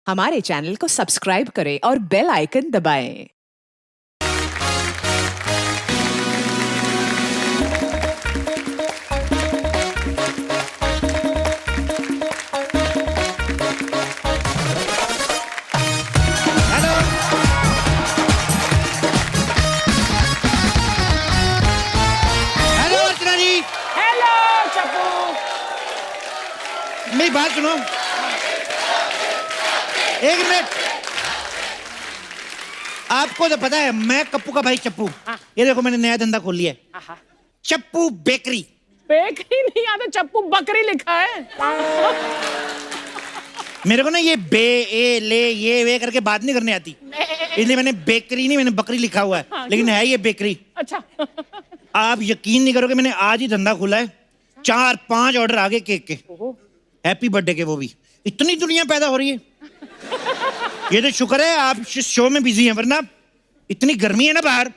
हमारे चैनल को सब्सक्राइब करें और बेल आइकन दबाएं। मेरी बात सुनो, एक मिनट। आपको तो पता है मैं कप्पू का भाई चप्पू। ये देखो मैंने नया धंधा खोल लिया है, चप्पू बेकरी। बेकरी नहीं आता, चप्पू बकरी लिखा है। मेरे को ना ये बे ए ले ये वे करके बात नहीं करने आती, इसलिए मैंने बेकरी नहीं मैंने बकरी लिखा हुआ है। लेकिन है ये बेकरी। अच्छा। आप यकीन नहीं करोगे, मैंने आज ही धंधा खोला है, 4-5 ऑर्डर आ गए केक के, हैप्पी बर्थडे के। वो भी इतनी दुनिया पैदा हो रही है। ये तो शुक्र है आप शो में बिजी हैं, वरना इतनी गर्मी है ना बाहर।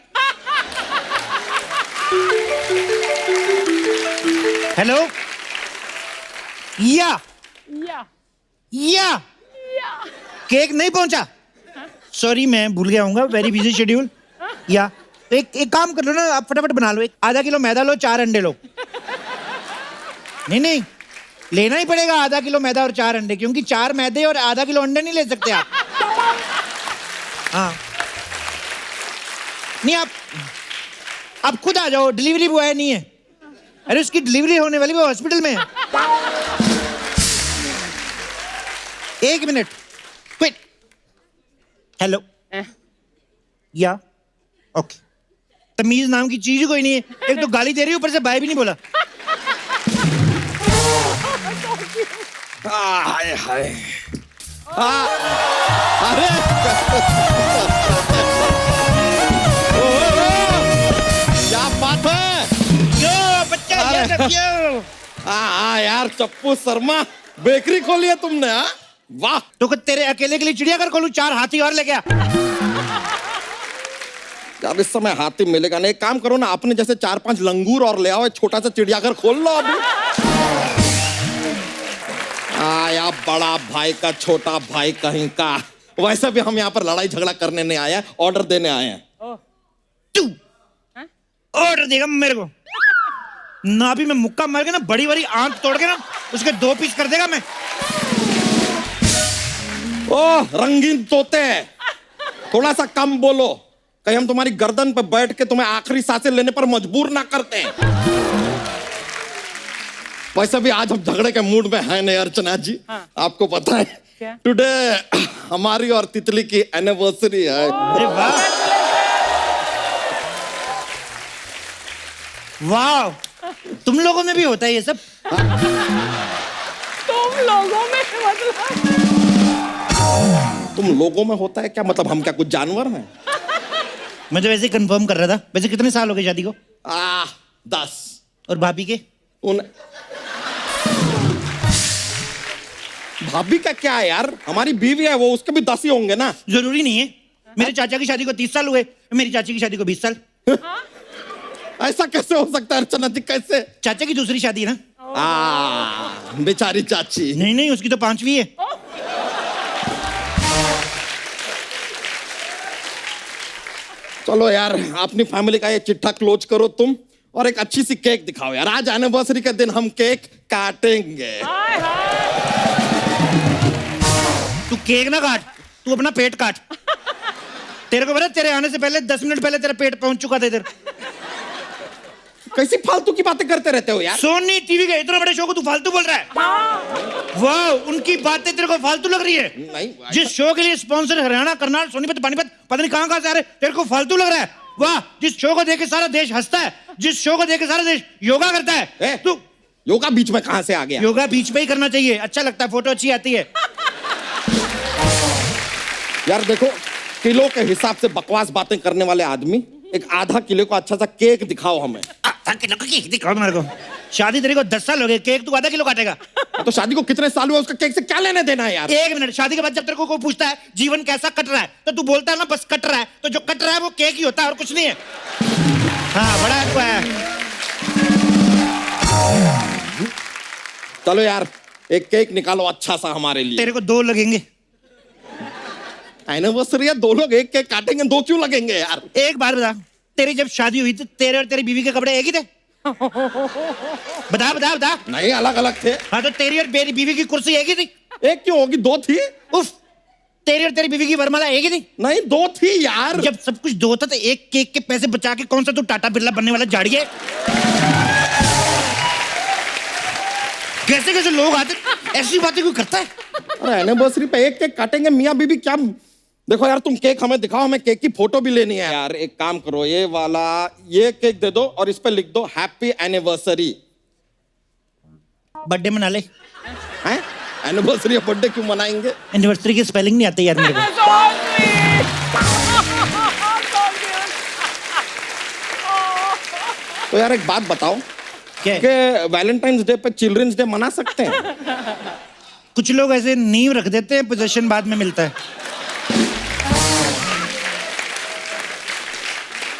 हेलो या केक नहीं पहुंचा, सॉरी मैं भूल गया हूँ, वेरी बिजी शेड्यूल। या तो एक काम कर लो ना, आप फटाफट बना लो, आधा किलो मैदा लो, 4 अंडे लो। नहीं लेना ही पड़ेगा आधा किलो मैदा और 4 अंडे, क्योंकि 4 मैदे और आधा किलो अंडे नहीं ले सकते आप। हाँ नहीं, आप खुद आ जाओ, डिलीवरी बॉय नहीं है। अरे उसकी डिलीवरी होने वाली, वो हॉस्पिटल में है। 1 मिनट, क्विक। हेलो या ओके। तमीज नाम की चीज ही कोई नहीं है, एक तो गाली दे रही है, ऊपर से बाय भी नहीं बोला। हाय हाय। अरे क्या बात है, क्यों बच्चा ये सब क्यों? यार चप्पू शर्मा, बेकरी खोली है तुमने? हाँ वाह। तो तेरे अकेले के लिए चिड़ियाघर खोलूं, 4 हाथी और ले गया। यार इस समय हाथी मिलेगा नहीं, एक काम करो ना, अपने जैसे 4-5 लंगूर और ले आओ, एक छोटा सा चिड़ियाघर खोल लो अभी। आया बड़ा भाई का छोटा भाई कहीं का। वैसे भी हम यहाँ पर लड़ाई झगड़ा करने नहीं आए, ऑर्डर देने आए हैं। तू ऑर्डर देगा मेरे को ना? भी मैं मुक्का मार के ना, बड़ी बड़ी आंख तोड़ के ना उसके 2 पीस कर देगा मैं। ओह रंगीन तोते, थोड़ा सा कम बोलो, कहीं हम तुम्हारी गर्दन पर बैठ के तुम्हें आखिरी सांसें लेने पर मजबूर ना करते हैं। वैसे भी आज हम झगड़े के मूड में हैं नहीं अर्चना जी। आपको पता है टुडे हमारी और तितली की एनिवर्सरी है। अरे वाह वाह, तुम लोगों में भी होता है ये सब? तुम लोगों में मतलब? तुम लोगों में होता है क्या मतलब? हम क्या कुछ जानवर हैं? मैं तो वैसे कंफर्म कर रहा था। वैसे कितने साल हो गए शादी को? 10। और भाभी के? भाभी का क्या है यार, हमारी बीवी है वो, उसके भी 10 ही होंगे ना। जरूरी नहीं है, मेरे चाचा की शादी को 30 साल हुए, मेरी चाची की शादी को 20 साल। ऐसा कैसे हो सकता है अर्चना जी? कैसे? चाचा की दूसरी शादी है ना। बेचारी चाची। नहीं उसकी तो 5वीं है। चलो यार अपनी फैमिली का ये चिट्ठा क्लोज करो तुम, और एक अच्छी सी केक दिखाओ यार। आज एनिवर्सरी के दिन हम केक काटेंगे। तू केक ना काट, तू अपना पेट काट। तेरे को पता, तेरे आने से पहले 10 मिनट पहले तेरा पेट पहुंच चुका था इधर। कैसी फालतू की बातें करते रहते हो यार? सोनी टीवी का इतना बड़े शो को तू फालतू बोल रहा है? वाह, उनकी बातें तेरे को फालतू लग रही है? नहीं, जिस शो के लिए स्पॉन्सर हरियाणा, करनाल, सोनीपत, पानीपत, पता नहीं कहां से आ रहे, तेरे को फालतू लग रहा है? वाह, जिस शो को देख के सारा देश हंसता है, जिस शो को देख के सारा देश योगा करता है, तू योगा बीच में कहां से आ गया? योगा बीच में ही करना चाहिए, अच्छा लगता है, फोटो अच्छी आती है। यार देखो, किलो के हिसाब से बकवास बातें करने वाले आदमी, एक आधा किलो का अच्छा सा केक दिखाओ हमें। आधा किलो का केक दिखाओ मेरे को? शादी तेरे को 10 साल हो गए, केक तू आधा किलो काटेगा? तो शादी को कितने साल हुए, उसका केक से क्या लेने देना है यार? 1 मिनट, शादी के बाद जब तेरे को कोई पूछता है जीवन कैसा कट रहा है, तो तू बोलता है ना बस कट रहा है, तो जो कट रहा है वो केक ही होता है और कुछ नहीं है। हाँ बड़ा है। चलो यार एक केक निकालो अच्छा सा हमारे लिए। तेरे को 2 लगेंगे। एनिवर्सरी है, दो लोग एक केक काटेंगे, दो क्यों लगेंगे यार? एक बार बता, तेरी जब शादी हुई थी तेरे और तेरी बीवी के कपड़े एक ही थे? बता बता बता। नहीं, अलग अलग थे। हाँ तो तेरी और मेरी बीवी की कुर्सी एक ही थी? एक क्यों होगी, दो थी। उफ, तेरी और तेरी बीवी की वरमाला एक ही थी? नहीं, दो थी यार। जब सब कुछ दो था तो एक केक के पैसे बचा के कौन सा तू टाटा बिरला बनने वाला झाड़ी है? कैसे कैसे लोग आते, ऐसी बातें कोई करता है? अरे एनिवर्सरी पे एक केक काटेंगे, मियाँ बीवी क्या? देखो यार, तुम केक हमें दिखाओ, हमें केक की फोटो भी लेनी है यार। एक काम करो, ये वाला ये केक दे दो और इस पे लिख दो हैप्पी एनिवर्सरी। बर्थडे मना ले। हैं? एनिवर्सरी या बर्थडे क्यों मनाएंगे? एनिवर्सरी की स्पेलिंग नहीं आती यार मेरे को। So sweet. So cute. तो यार एक बात बताओ क्या है? कि वैलेंटाइंस डे पे चिल्ड्रंस डे मना सकते हैं? कुछ लोग ऐसे नींव रख देते हैं, पोजीशन बाद में मिलता है।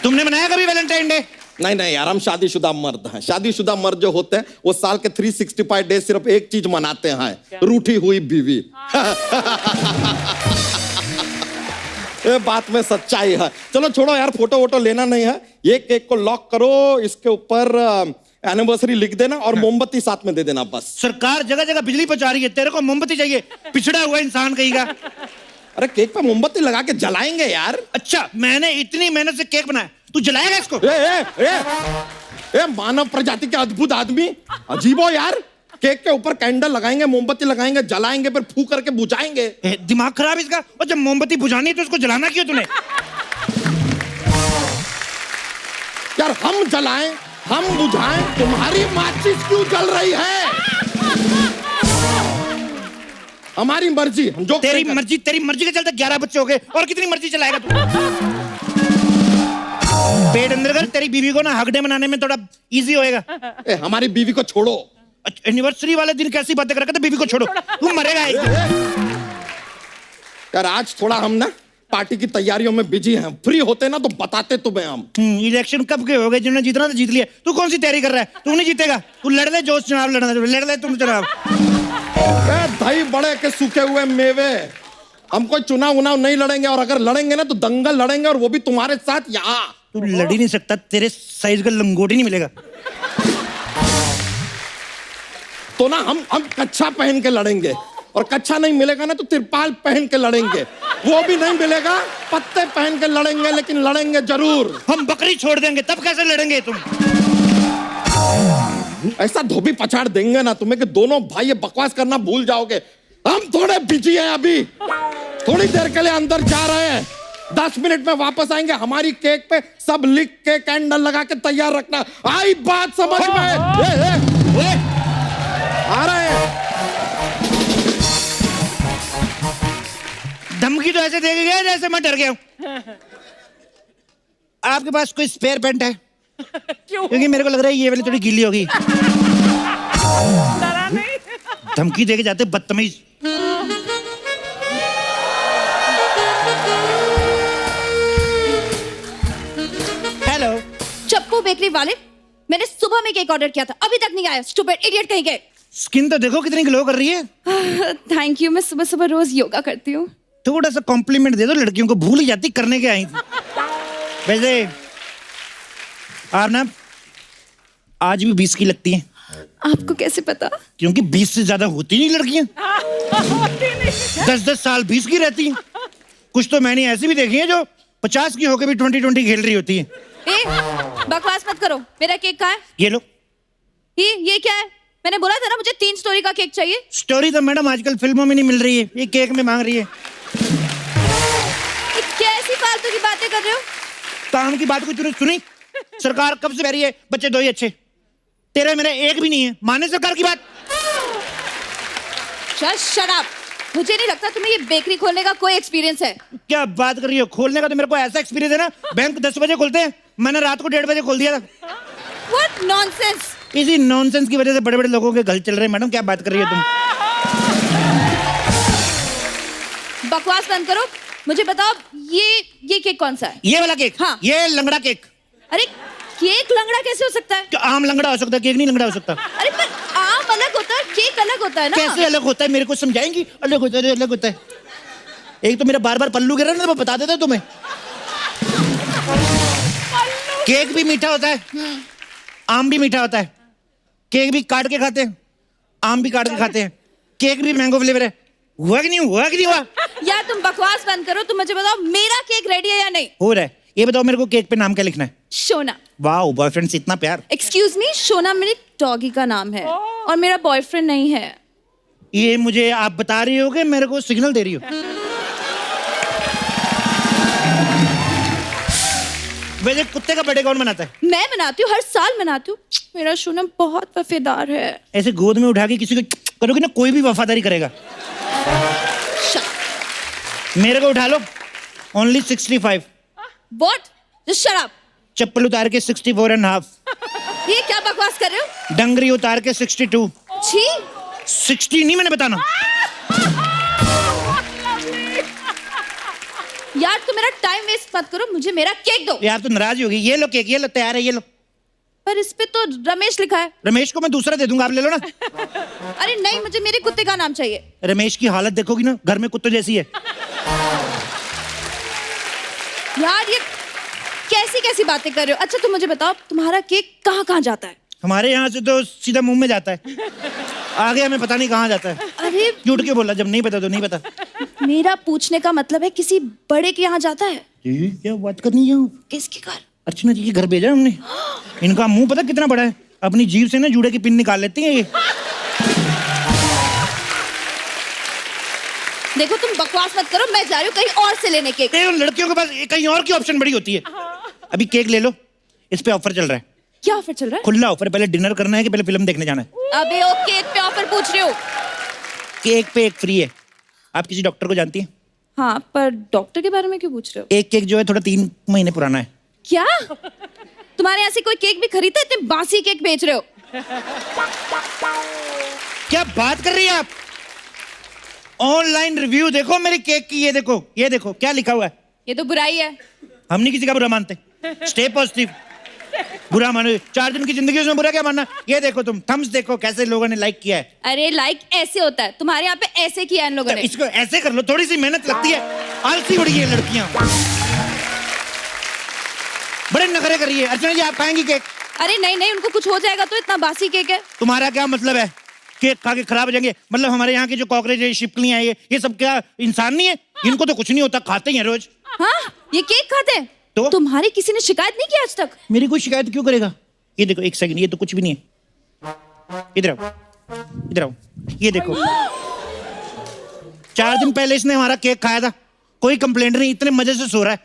तुमने मनाया कभी वैलेंटाइन डे? नहीं नहीं यार, हम शादीशुदा मर्द हैं। शादीशुदा मर्द जो होते हैं वो साल के 365 डे सिर्फ एक चीज मनाते हैं, रूठी हुई बीवी। ये बात में सच्चाई है। चलो छोड़ो यार, फोटो वोटो लेना नहीं है। ये केक को लॉक करो, इसके ऊपर एनिवर्सरी लिख देना और मोमबत्ती साथ में दे देना बस। सरकार जगह जगह बिजली पहुंचा रही है, तेरे को मोमबत्ती चाहिए? पिछड़ा हुआ इंसान कहीं का। अरे केक पे मोमबत्ती लगा के जलाएंगे यार। अच्छा, मैंने इतनी मेहनत से केक बनाया, तू जलाएगा इसको? ए, मानव प्रजाति के अद्भुत आदमी, अजीबो यार। केक के ऊपर कैंडल लगाएंगे, मोमबत्ती लगाएंगे, जलाएंगे, फिर फू करके बुझाएंगे। दिमाग खराब इसका। और जब मोमबत्ती बुझानी है तो उसको जलाना क्यों तूने? यार हम जलाएं, हम बुझाएं, तुम्हारी माचिस क्यों जल रही है? हमारी मर्जी, हम जो तेरी मर्जी के चलते 11 बच्चे हो गए, और कितनी मर्जी चलाएगा तू? पेट अंदर कर, तेरी बीवी को ना हगडे मनाने में थोड़ा इजी होएगा। हमारी बीवी को छोड़ो। एनिवर्सरी वाले दिन कैसी बातें कर रहा था? बीवी को छोड़ो, तू मरेगा एक दिन। यार आज थोड़ा हम ना पार्टी की तैयारियों में बिजी हैं, फ्री होते ना तो बताते तुम्हें हम। इलेक्शन कब के हो गए? जिन्होंने जीतना था जीत लिया। तू कौन सी तैयारी कर रहा है? तू नहीं जीतेगा। तू लड़ ले, जो चुनाव लड़ना लड़ ले, तुम चुनाव। दही बड़े के सूखे हुए मेवे, हम कोई चुनाव उनाव नहीं लड़ेंगे, और अगर लड़ेंगे ना तो दंगल लड़ेंगे, और वो भी तुम्हारे साथ यहाँ। तू लड़ ही नहीं सकता, तेरे साइज का लंगोट ही नहीं मिलेगा। तो ना हम कच्छा पहन के लड़ेंगे, और कच्छा नहीं मिलेगा ना तो तिरपाल पहन के लड़ेंगे। वो भी नहीं मिलेगा, पत्ते पहन के लड़ेंगे, लेकिन लड़ेंगे जरूर। हम बकरी छोड़ देंगे, तब कैसे लड़ेंगे तुम? ऐसा धोबी पछाड़ देंगे ना तुम्हें कि दोनों भाई ये बकवास करना भूल जाओगे। हम थोड़े बिजी हैं अभी, थोड़ी देर के लिए अंदर जा रहे हैं, 10 मिनट में वापस आएंगे। हमारी केक पे सब लिख के कैंडल लगा के तैयार रखना। आई बात समझ में? आ रहे हैं। धमकी तो ऐसे दे के गया जैसे मैं डर गया हूं। आपके पास कोई स्पेयर पेंट है? क्यों? क्योंकि मेरे को लग रहा है ये वाली थोड़ी गीली होगी। डरा नहीं? धमकी दे के जाते बदतमीज। हेलो चप्पू बेकरी वाले, मैंने सुबह में केक ऑर्डर किया था, अभी तक नहीं आया। स्टूपिड इडियट कहीं के। स्किन तो देखो कितनी ग्लो कर रही है। थैंक यू, मैं सुबह सुबह रोज योगा करती हूँ। थोड़ा सा कॉम्प्लीमेंट दे दो, लड़कियों को भूल ही जाती करने के आई थी। वैसे आप ना आज भी 20 की लगती हैं। आपको कैसे पता? क्योंकि 20 से ज्यादा होती नहीं लड़कियां। 10-10 साल 20 की रहती हैं। कुछ तो मैंने ऐसी भी देखी है जो 50 की होकर भी 20-20 खेल रही होती है। बकवास मत करो। मेरा केक कहाँ है? ये लो। ये क्या है? मैंने बोला था ना मुझे 3 स्टोरी का केक चाहिए। स्टोरी तो मैडम आजकल फिल्मों में नहीं मिल रही है, ये केक में मांग रही है। क्या ऐसी फालतू की बातें कर रहे हो? काम की बात को सुनी? सरकार कब से कह रही है बच्चे 2 ही अच्छे, तेरे मेरे एक भी नहीं है। माने सरकार की बात? Shut up. मुझे नहीं लगता तुम्हें ये बेकरी खोलने का कोई एक्सपीरियंस है। क्या बात कर रही हो? खोलने का तो मेरे को ऐसा एक्सपीरियंस है ना, बैंक 10 बजे खोलते हैं, मैंने रात को 1:30 बजे खोल दिया था। What nonsense? इसी नॉनसेंस की वजह से बड़े बड़े लोगों के घर चल रहे हैं। मैडम क्या बात कर रही हो तुम? बकवास बंद करो। मुझे बताओ ये केक कौन सा है? ये वाला केक? हाँ। ये लंगड़ा केक। अरे केक लंगड़ा कैसे हो सकता है? क्या आम लंगड़ा हो सकता है, केक नहीं लंगड़ा हो सकता? अरे पर आम अलग होता है, केक अलग होता है ना। कैसे अलग होता है? मेरे को समझाएंगी? अलग होता है, अलग होता है। एक तो मेरा बार बार पल्लू गिरा ना, तो मैं बता देता तुम्हें। केक भी मीठा होता है, आम भी मीठा होता है। केक भी काट के खाते हैं, आम भी काट के खाते हैं। केक भी मैंगो फ्लेवर है। हुआ कि नहीं हुआ, कि नहीं हुआ? यार तुम बकवास बंद करो, तुम मुझे बताओ मेरा केक रेडी है या नहीं? हो रहा है। ये बताओ मेरे को, केक पे नाम क्या लिखना है? शोना। वाह, बॉयफ्रेंड से इतना प्यार। एक्सक्यूज मी, शोना मेरी डॉगी का नाम है और मेरा बॉयफ्रेंड नहीं है। ये मुझे आप बता रही हो कि मेरे को सिग्नल दे रही हो? वैसे कुत्ते का बर्थडे कौन मनाता है? मैं मनाती हूँ, हर साल मनाती हूँ। मेरा शोना बहुत वफादार है। ऐसे गोद में उठा के किसी को करोगे ना, कोई भी वफादारी करेगा। मेरे को उठा लो, only 65। What? Just shut up. चप्पल उतार के 64.5। ये क्या बकवास कर रहे हो? डंगरी उतार के 62। छी। 60 नहीं मैंने बताना। यार तुम मेरा टाइम वेस्ट मत करो, मुझे मेरा केक दो। यार तो नाराज होगी। ये लो केक, ये लो, तैयार है, ये लो। पर इस पे तो रमेश लिखा है। रमेश को मैं दूसरा दे दूंगा, आप ले लो ना। अरे नहीं, मुझे मेरे कुत्ते का नाम चाहिए। रमेश की हालत देखोगी ना, घर में कुत्ते जैसी है। यार ये कैसी कैसी बातें कर रहे हो? अच्छा तुम मुझे बताओ, तुम्हारा केक कहाँ कहाँ जाता है? हमारे यहाँ से तो सीधा मुंह में जाता है, आगे हमें पता नहीं कहाँ जाता है। अरे झूठ के बोला, जब नहीं पता तो नहीं पता। मेरा पूछने का मतलब है किसी बड़े के यहाँ जाता है। क्या बात करनी है? किसके घर? अर्चना जी के घर भेजा हमने। इनका मुंह पता कितना बड़ा है, अपनी जीभ से ना जूड़े की पिन निकाल लेती हैं ये। देखो तुम बकवास मत करो, मैं जा रही हूँ कहीं और से लेने केक। लड़कियों के पास कहीं और की ऑप्शन बड़ी होती है। अभी केक ले लो, इस पे ऑफर चल रहा है। क्या ऑफर चल रहा है? खुला ऑफर। पहले डिनर करना है कि पहले फिल्म देखने जाना है? अबे ओ केक पे ऑफर पूछ रहे हो? केक पे एक फ्री है। आप किसी डॉक्टर को जानती हैं? हाँ, पर डॉक्टर के बारे में क्यों पूछ रहे हो? एक केक जो है थोड़ा 3 महीने पुराना है। क्या तुम्हारे यहाँ से कोई केक भी खरीदता है? इतने बासी केक बेच रहे हो। क्या बात कर रही है आप? ऑनलाइन रिव्यू देखो मेरे केक की। ये देखो, ये देखो क्या लिखा हुआ है। ये तो बुराई है। हम नहीं किसी का बुरा मानते। Stay positive. बुरा मानो, 4 दिन की जिंदगी उसमें बुरा क्या मानना। ये देखो तुम थम्स देखो कैसे लोगों ने लाइक किया है। अरे लाइक ऐसे होता है, तुम्हारे यहाँ पे ऐसे किया है इन लोगों ने। इसको ऐसे कर लो, थोड़ी सी मेहनत लगती है। आलसी बड़ी है लड़कियां, बड़े नखरे कर रही है। अर्चना जी आप खाएंगी केक? अरे नहीं नहीं, उनको कुछ हो जाएगा तो, इतना बासी केक है। तुम्हारा क्या मतलब है? केक खा के खराब हो जाएंगे? मतलब हमारे यहाँ के जो कॉकरोच है, छिपकलियां हैं, ये सब क्या इंसान नहीं है? इनको तो कुछ नहीं होता, खाते ही हैं रोज। हाँ, ये केक खाते हैं तो तुम्हारी किसी ने शिकायत नहीं की आज तक? मेरी कोई शिकायत क्यों करेगा? ये देखो, एक सेकंड, ये तो कुछ भी नहीं है। इधर आओ, इधर आओ, ये देखो। 4 दिन पहले इसने हमारा केक खाया था, कोई कंप्लेंट नहीं, इतने मजे से सो रहा है।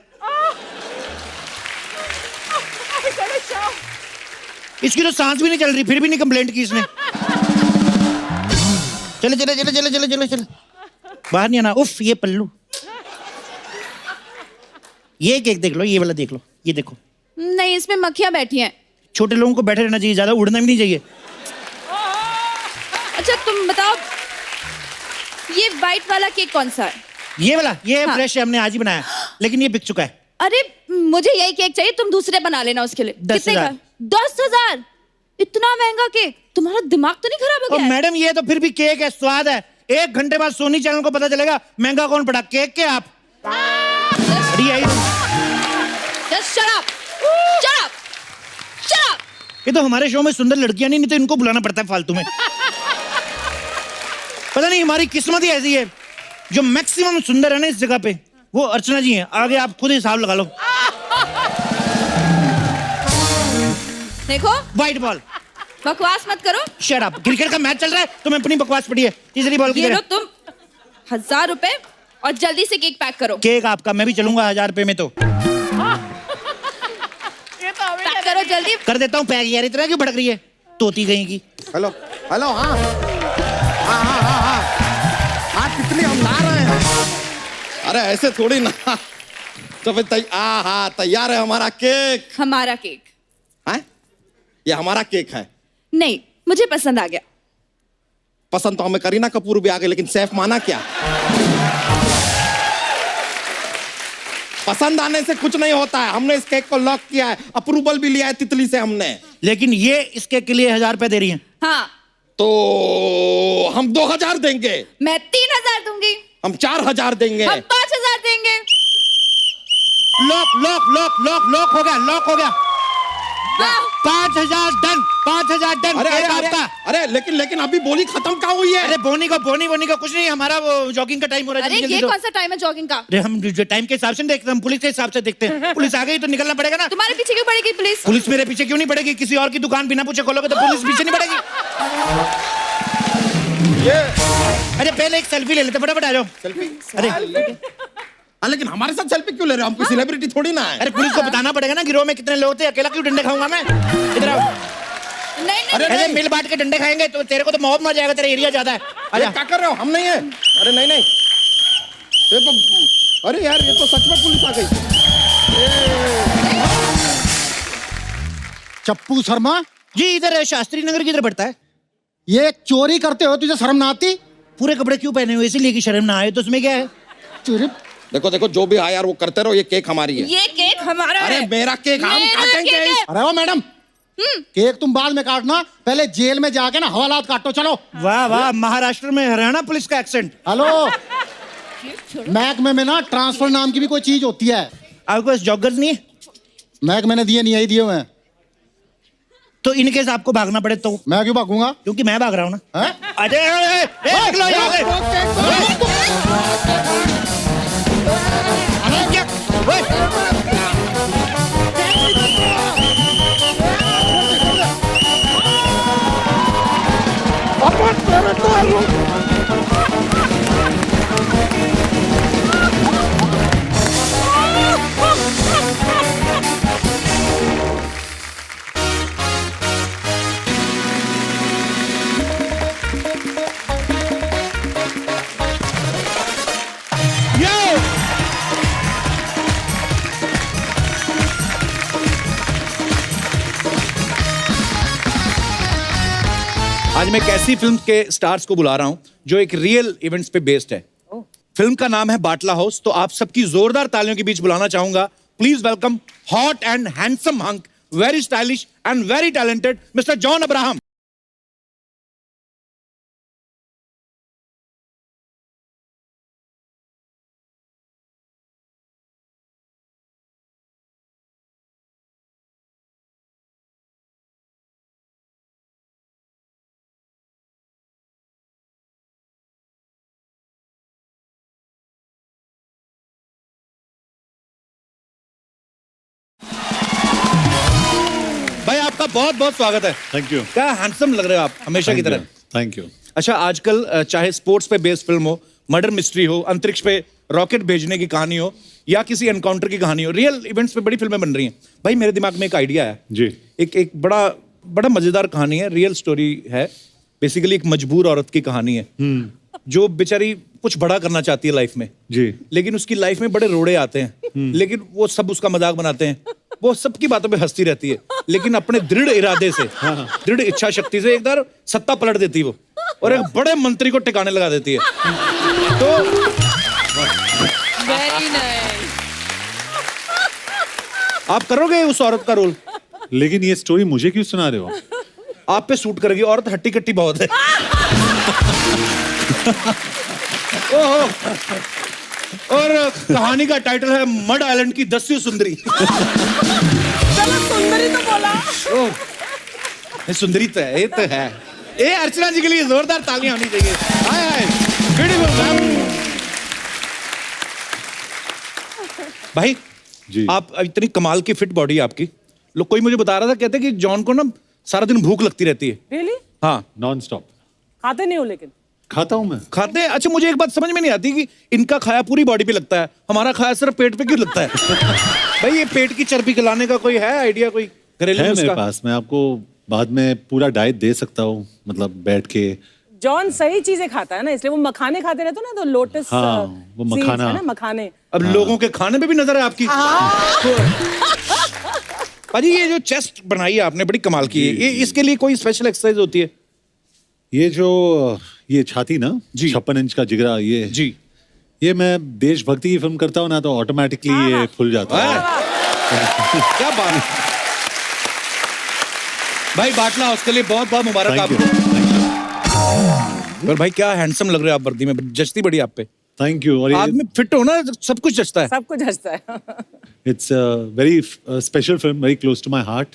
इसकी तो सांस भी नहीं चल रही, फिर भी नहीं कंप्लेंट की इसने। चले चले चले चले चले चले चले, बाहर नहीं आना। उफ, ये पल्लू। ये केक देख लो, ये वाला देख लो, ये देखो। नहीं, इसमें मक्खियां बैठी हैं। छोटे लोगों को बैठे रहना चाहिए, ज्यादा उड़ना भी नहीं चाहिए। अच्छा तुम बताओ, ये व्हाइट वाला केक कौन सा है? ये वाला, ये हाँ। फ्रेश है, हमने आज ही बनाया, लेकिन ये बिक चुका है। अरे मुझे यही केक चाहिए, तुम दूसरे बना लेना उसके लिए। 10,000। 10,000? इतना महंगा केक? तुम्हारा दिमाग तो नहीं खराब हो गया है? मैडम ये तो फिर भी केक है, स्वाद है। 1 घंटे बाद सोनी चैनल को पता चलेगा महंगा कौन पड़ा, केक के आप। Just shut up! Shut up! Shut up! ये तो हमारे शो में सुंदर लड़कियां नहीं तो इनको बुलाना पड़ता है फालतू में। पता नहीं हमारी किस्मत ही ऐसी है, जो मैक्सिमम सुंदर है ना इस जगह पे, वो अर्चना जी हैं। आगे आप खुद हिसाब लगा लो। देखो, व्हाइट बॉल। बकवास मत करो। Shut up. क्रिकेट का मैच चल रहा है, तुम्हें अपनी बकवास पड़ी है। तीसरी बॉल की ये लो तरह। तुम 1000 रुपए और जल्दी से केक पैक करो। केक आपका, मैं भी चलूंगा 1000 रुपए में तो। पैक करो जल्दी। कर देता हूँ पैक। यार इतना क्यों भड़क रही है, तोती कहीं की। हेलो हेलो, हाँ हाँ हाँ हाँ हाँ हाँ, कितनी हम ला रहे हैं। अरे ऐसे थोड़ी ना, तो फिर तैयार है हमारा केक। हमारा केक? है ये हमारा केक है। नहीं, मुझे पसंद आ गया। पसंद तो हमें करीना कपूर भी आ गई, लेकिन सैफ माना क्या? पसंद आने से कुछ नहीं होता है। हमने इस केक को लॉक किया है, अप्रूवल भी लिया है तितली से हमने। लेकिन ये इस केक के लिए 1000 रुपए दे रही हैं। हाँ, तो हम 2000 देंगे। मैं 3000 दूंगी। हम 4000 देंगे। हम 5000 देंगे। Lock lock lock lock lock हो गया, लॉक हो गया। 5000 डन, 5000 डन। अरे केक अरे आपका। अरे लेकिन अभी बोली खत्म कहाँ हुई है? अरे बोनी का कुछ नहीं, हमारा वो जॉगिंग का टाइम हो रहा है। अरे जल्दी ये दो। कौन सा टाइम है जॉगिंग का? अरे हम जो टाइम के हिसाब से नहीं देखते, हम पुलिस के हिसाब से देखते हैं। पुलिस आ गई तो निकलना पड़ेगा ना। तुम्हारे पीछे क्यों पड़ेगी पुलिस? पुलिस मेरे पीछे क्यों नहीं पड़ेगी? किसी और की दुकान बिना पूछे खोलोगे तो पुलिस पीछे नहीं पड़ेगी। अरे पहले एक सेल्फी ले लेते, फटाफट आ जाओ। सेल्फी? अरे लेकिन हमारे साथ सेल्फी क्यों ले रहे हो? हम कोई सेलिब्रिटी थोड़ी ना है। अरे पुलिस को बताना पड़ेगा ना गिरोह में कितने लोग थे, अकेला क्यों डंडे खाऊंगा मैं? इधर आओ। नहीं अरे मिल बांट के डंडे खाएंगे तो तेरे को तो मौत मर जाएगा, तेरा एरिया ज्यादा है। अरे क्या कर रहे हो? हम नहीं है। अरे नहीं नहीं, ये तो अरे यार, ये तो सच में पुलिस आ गई। चप्पू शर्मा, जी इधर शास्त्री नगर किधर पड़ता है? ये चोरी करते हो, तुझे शर्म ना आती? पूरे कपड़े क्यों पहने हुए? इसीलिए कि शर्म ना आए, तो उसमें क्या है? चोरी? देखो देखो, जो भी आया यार वो करते रहो, ये केक हमारी है। ये केक हमारा अरे है। मेरा केक हम मेरा काटेंगे। केक है। अरे ओ मैडम, केक तुम बाद में काटना, पहले जेल में जाके ना हवालात काटो। चलो। वाह वाह, महाराष्ट्र में हरियाणा पुलिस का एक्सेंट। हेलो, महकमे में ना ट्रांसफर नाम की भी कोई चीज होती है। आपके पास जॉगर्स नहीं है? महकमे ने दिए नहीं, यही दिए हुए हैं। तो इन केस आपको भागना पड़े तो? मैं क्यों भागूंगा? क्योंकि मैं भाग रहा हूँ ना। हैं? अरे निकलो यहाँ से। अरे क्या? ओए! आज मैं एक ऐसी फिल्म के स्टार्स को बुला रहा हूं जो एक रियल इवेंट्स पे बेस्ड है। फिल्म का नाम है बाटला हाउस। तो आप सबकी जोरदार तालियों के बीच बुलाना चाहूंगा, please welcome hot and handsome hunk, very stylish and very talented mister John Abraham. भाई आपका बहुत बहुत स्वागत है। Thank you. क्या हैंडसम लग रहे हो आप, हमेशा की तरह। Thank you. अच्छा, आजकल चाहे स्पोर्ट्स पे बेस्ड फिल्म हो, मर्डर मिस्ट्री हो, अंतरिक्ष पे रॉकेट भेजने की कहानी हो, या किसी एनकाउंटर की कहानी हो, रियल इवेंट्स पे बड़ी फिल्में बन रही हैं। भाई मेरे दिमाग में एक आइडिया है जी। एक बड़ा मजेदार कहानी है, रियल स्टोरी है। बेसिकली एक मजबूर औरत की कहानी है जो बेचारी कुछ बड़ा करना चाहती है लाइफ में जी। लेकिन उसकी लाइफ में बड़े रोड़े आते हैं, लेकिन वो सब उसका मजाक बनाते हैं, वो सबकी बातों पे हंसती रहती है, लेकिन अपने दृढ़ इरादे से, दृढ़ इच्छा शक्ति से एक बार सत्ता पलट देती है वो, और एक बड़े मंत्री को टिकाने लगा देती है। तो वेरी नाइस। आप करोगे उस औरत का रोल? लेकिन ये स्टोरी मुझे क्यों सुना रहे हो? आप पे सूट करेगी, औरत हट्टी कट्टी बहुत है। ओहो। और कहानी का टाइटल है मड आइलैंड की 10वीं सुंदरी। चलो सुंदरी तो बोला। ये सुंदरी तो है, ये तो है। ये अर्चना जी के लिए जोरदार तालियां होनी चाहिए। हाय हाय, ब्यूटीफुल मैम। भाई जी। आप इतनी कमाल की फिट बॉडी है आपकी। लोग, कोई मुझे बता रहा था, कहते कि जॉन को ना सारा दिन भूख लगती रहती है। रियली? हाँ, नॉन स्टॉप खाते नहीं हो लेकिन? खाता हूं मैं। खाते हैं। अच्छा, मुझे एक बात समझ में नहीं आती कि इनका खाया पूरी बॉडी पे लगता है, हमारा खाया सिर्फ पेट पे क्यों लगता है? भाई ये पेट की चर्बी गलाने का कोई है आइडिया, कोई घरेलू है मेरे नुस्खा? पास, मैं आपको बाद में पूरा डाइट दे सकता हूँ, मतलब बैठ के। जॉन सही चीजें खाता है ना, इसलिए वो मखाने खाते रहते हो ना, तो लोटस हाँ, वो मखाना। है ना, मखाने। अब लोगों के खाने पे भी नजर है आपकी। भाजी ये जो चेस्ट बनाई है आपने, बड़ी कमाल की है। ये इसके लिए कोई स्पेशल एक्सरसाइज होती है? ये छाती ना, जी। 56 इंच का जिगरा, ये मैं देशभक्ति की फिल्म करता हूँ ना, तो ऑटोमेटिकली ये खुल जाता है। क्या बात है भाई। बाटला हाउस के लिए बहुत बहुत मुबारक Thank आपको। और भाई क्या हैंडसम लग रहे हो आप वर्दी में, जचती बड़ी आप पे। Thank you. और आदमी फिट हो ना सब कुछ जचता है। सब कुछ हंसता है। It's very special film, very close to my heart.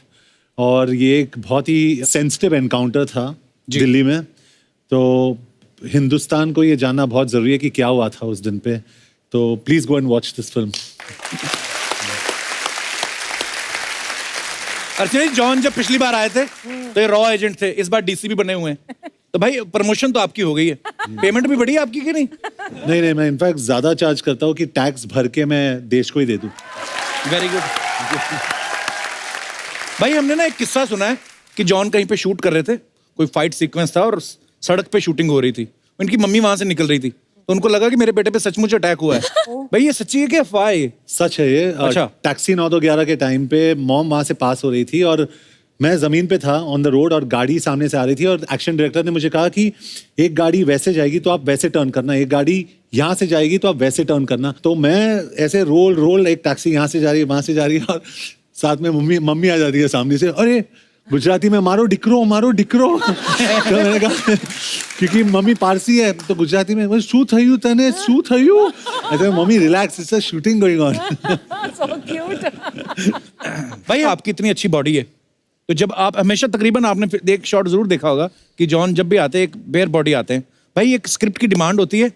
और ये एक बहुत ही सेंसिटिव एनकाउंटर था दिल्ली में, तो हिंदुस्तान को ये जानना बहुत जरूरी है कि क्या हुआ था उस दिन पे। तो please go and watch this film. Archana ji, John जब पिछली बार आए थे तो ये रॉ एजेंट थे, इस बार डीसीपी बने हुए हैं। तो भाई प्रमोशन तो आपकी हो गई है, पेमेंट भी बढ़ी है आपकी कि नहीं? नहीं, मैं इनफैक्ट ज्यादा चार्ज करता हूँ कि टैक्स भर के मैं देश को ही दे दूं। Very good. भाई हमने ना एक किस्सा सुना है कि जॉन कहीं पे शूट कर रहे थे, कोई फाइट सीक्वेंस था और सड़क पे शूटिंग हो रही थी। उनकी मम्मी वहां से निकल रही थी, तो उनको लगा कि मेरे बेटे पे सचमुच अटैक हुआ है। भाई ये सच्ची है कि अफवाह है ये? सच है ये। अच्छा। टैक्सी 9-11 के टाइम पे मॉम वहां से पास हो रही थी और मैं जमीन पे था ऑन द रोड, और गाड़ी सामने से आ रही थी, और एक्शन डायरेक्टर ने मुझे कहा कि एक गाड़ी वैसे जाएगी तो आप वैसे टर्न करना, एक गाड़ी यहाँ से जाएगी तो आप वैसे टर्न करना। तो मैं ऐसे रोल एक टैक्सी यहाँ से जा रही है, वहां से जा रही है, और साथ में मम्मी आ जाती है सामने से, अरे गुजराती में मारो डिकरो। तो मैंने कहा, क्योंकि मम्मी पारसी है, तो गुजराती में शू थयू तने शू थयू। अरे mummy relax, it's a shooting going on. So cute. भाई आपकी इतनी अच्छी बॉडी है, तो जब आप हमेशा तकरीबन आपने एक शॉट जरूर देखा होगा कि जॉन जब भी आते हैं एक बेयर बॉडी आते हैं। भाई एक स्क्रिप्ट की डिमांड होती है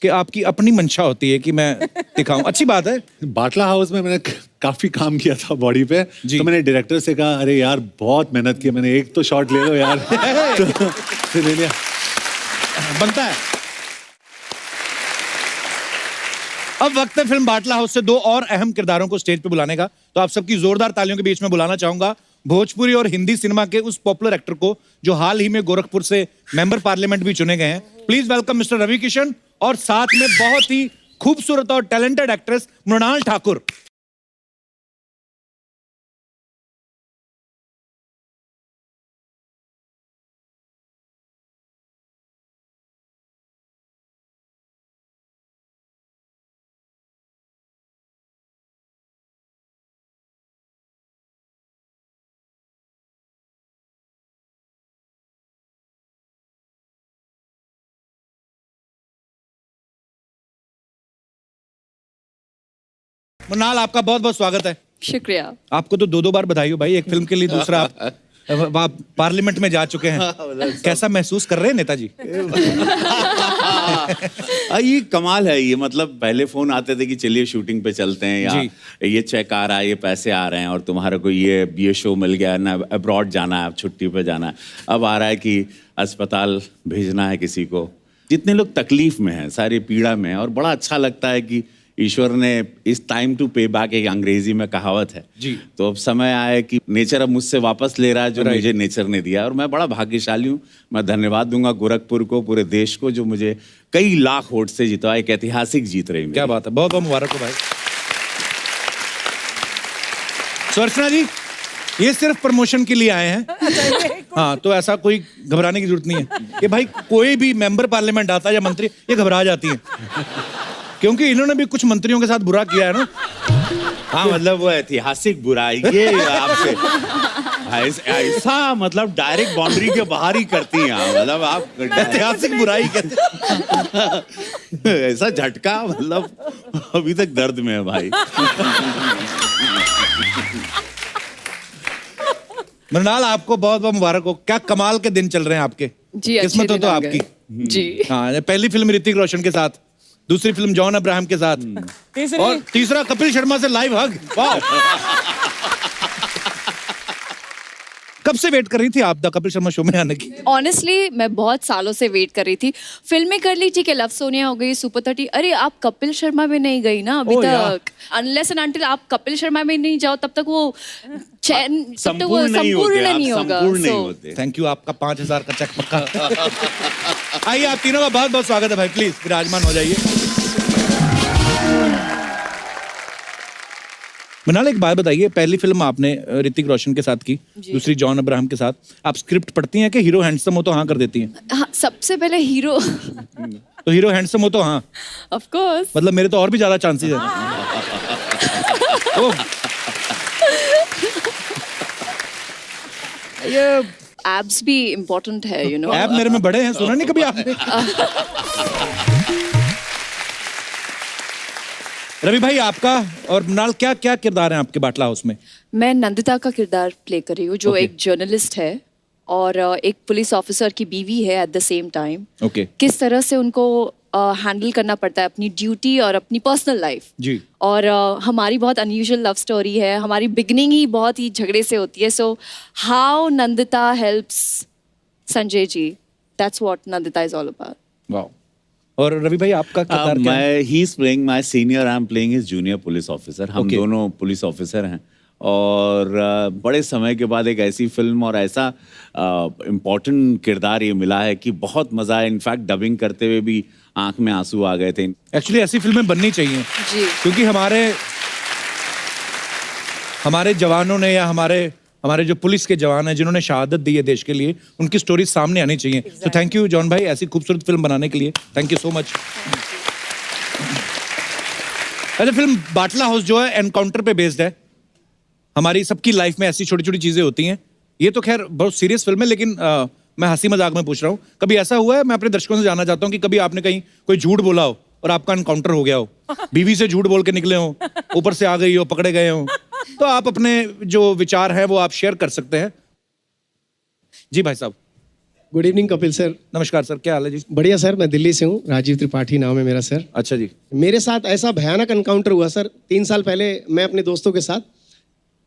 कि आपकी अपनी मंशा होती है कि मैं दिखाऊं, अच्छी बात है। बाटला हाउस में मैंने काफी काम किया था बॉडी पे, तो मैंने डायरेक्टर से कहा, अरे यार बहुत मेहनत की, मैंने एक तो शॉट ले लो यार। तो फिर ले लिया, बनता है। अब वक्त है फिल्म बाटला हाउस से दो और अहम किरदारों को स्टेज पे बुलाने का। तो आप सबकी जोरदार तालियों के बीच में बुलाना चाहूंगा भोजपुरी और हिंदी सिनेमा के उस पॉपुलर एक्टर को जो हाल ही में गोरखपुर से मेंबर पार्लियामेंट भी चुने गए हैं। Please welcome mister Ravi Kishan, और साथ में बहुत ही खूबसूरत और टैलेंटेड एक्ट्रेस मृणाल ठाकुर। मृणाल, आपका बहुत बहुत स्वागत है। शुक्रिया। आपको तो दो बार बधाई हो भाई, एक फिल्म के लिए, दूसरा आप पार्लियामेंट में जा चुके हैं। कैसा महसूस कर रहे हैं नेताजी? ये कमाल है ये, मतलब पहले फोन आते थे कि चलिए शूटिंग पे चलते हैं, या ये चेक आ रहा है, ये पैसे आ रहे हैं, और तुम्हारे को ये शो मिल गया ना, अब्रॉड जाना है, छुट्टी पे जाना है। अब आ रहा है कि अस्पताल भेजना है किसी को। जितने लोग तकलीफ में हैं, सारी पीड़ा में हैं, और बड़ा अच्छा लगता है कि ईश्वर ने इस टाइम टू पे बैक, एक अंग्रेजी में कहावत है जी, तो अब समय आया कि नेचर अब मुझसे वापस ले रहा है जो मुझे नेचर ने दिया, और मैं बड़ा भाग्यशाली हूँ। मैं धन्यवाद दूंगा गोरखपुर को, पूरे देश को, जो मुझे कई लाख वोट से जितवा, एक ऐतिहासिक जीत रही। क्या बात है, बहुत बहुत मुबारक हो भाई। अर्चना जी, ये सिर्फ प्रमोशन के लिए आए हैं। हाँ, तो ऐसा कोई घबराने की जरूरत नहीं है। ये भाई कोई भी मेंबर पार्लियामेंट आता है या मंत्री, ये घबरा जाती है, क्योंकि इन्होंने भी कुछ मंत्रियों के साथ बुरा किया है ना। हाँ, मतलब वो ऐतिहासिक बुराई ये आपसे ऐसा, मतलब डायरेक्ट बाउंड्री के बाहर ही करती हैं, मतलब आप ऐतिहासिक बुराई कहते ऐसा झटका, मतलब अभी तक दर्द में है भाई। मृणाल, आपको बहुत बहुत मुबारक हो। क्या कमाल के दिन चल रहे हैं आपके। जी, किस्मत हो तो आपकी जी। हाँ, पहली फिल्म ऋतिक रोशन के साथ, दूसरी फिल्म जॉन अब्राहम के साथ, और तीसरा कपिल शर्मा से लाइव हग। वाह। कब से वेट कर रही थी आप द कपिल शर्मा शो में आने की? ऑनेस्टली मैं बहुत सालों से वेट कर रही थी। फिल्में कर ली, ठीक है, लव सोनिया हो गई, सुपर 30, अरे आप कपिल शर्मा में नहीं गई ना अभी तक। अनलेस एंड अनटिल आप कपिल शर्मा में नहीं जाओ, तब तक वो चैन, तब तक वो संपूर्ण नहीं होगा। थैंक यू, आपका 5000 का चेक पक्का। आइए, आप तीनों का बहुत बहुत स्वागत है भाई, प्लीज विराजमान हो जाइए। मृणाल, एक बात बताइए, पहली फिल्म आपने ऋतिक रोशन के साथ की, दूसरी जॉन अब्राहम के साथ। आप स्क्रिप्ट पढ़ती हैं कि हीरो हैंडसम हो तो हाँ कर देती हैं? हाँ, सबसे पहले हीरो। तो हीरो हैंडसम हो तो हाँ? Of course. मतलब मेरे तो और भी ज्यादा चांसेस हैं। ये एब्स भी इम्पोर्टेंट है, यू नो। एब मेरे में बड़े हैं, सुना नहीं कभी आपने? रवि भाई आपका और मृणाल क्या क्या किरदार हैं आपके बाटला हाउस में? मैं नंदिता का किरदार प्ले कर रही हूँ, जो Okay. एक जर्नलिस्ट है और एक पुलिस ऑफिसर की बीवी है at the same time. Okay. किस तरह से उनको हैंडल करना पड़ता है अपनी ड्यूटी और अपनी पर्सनल लाइफ। जी। और हमारी बहुत अनयूजुअल लव स्टोरी है, हमारी बिगनिंग ही बहुत ही झगड़े से होती है। So how Nandita helps Sanjay ji, that's what Nandita is all about. Wow. और रवि भाई आपका किरदार क्या है? मैं ही is playing my senior, I am playing his junior police officer. हम Okay. दोनों पुलिस ऑफिसर हैं और बड़े समय के बाद एक ऐसी फिल्म और ऐसा इम्पोर्टेंट किरदार ये मिला है कि बहुत मजा है। इनफैक्ट डबिंग करते हुए भी आंख में आंसू आ गए थे। एक्चुअली ऐसी फिल्में बननी चाहिए जी। क्योंकि हमारे जवानों ने या हमारे जो पुलिस के जवान हैं जिन्होंने शहादत दी है देश के लिए, उनकी स्टोरी सामने आनी चाहिए। तो थैंक यू जॉन भाई ऐसी खूबसूरत फिल्म बनाने के लिए, थैंक यू सो मच। अच्छा, फिल्म बाटला हाउस जो है एनकाउंटर पे बेस्ड है। हमारी सबकी लाइफ में ऐसी छोटी छोटी चीजें होती हैं। ये तो खैर बहुत सीरियस फिल्म है, लेकिन मैं हंसी मजाक में पूछ रहा हूँ। कभी ऐसा हुआ है, मैं अपने दर्शकों से जानना चाहता हूँ कि कभी आपने कहीं कोई झूठ बोला हो और आपका एनकाउंटर हो गया हो, बीवी से झूठ बोल के निकले हो, ऊपर से आ गई हो, पकड़े गए हो, तो आप अपने जो विचार हैं वो आप शेयर कर सकते हैं। जी भाई साहब। Good evening Kapil sir. नमस्कार सर, क्या हाल है जी? बढ़िया सर, मैं दिल्ली से हूँ, राजीव त्रिपाठी नाम है मेरा सर। अच्छा जी। मेरे साथ ऐसा भयानक एनकाउंटर हुआ सर, 3 साल पहले मैं अपने दोस्तों के साथ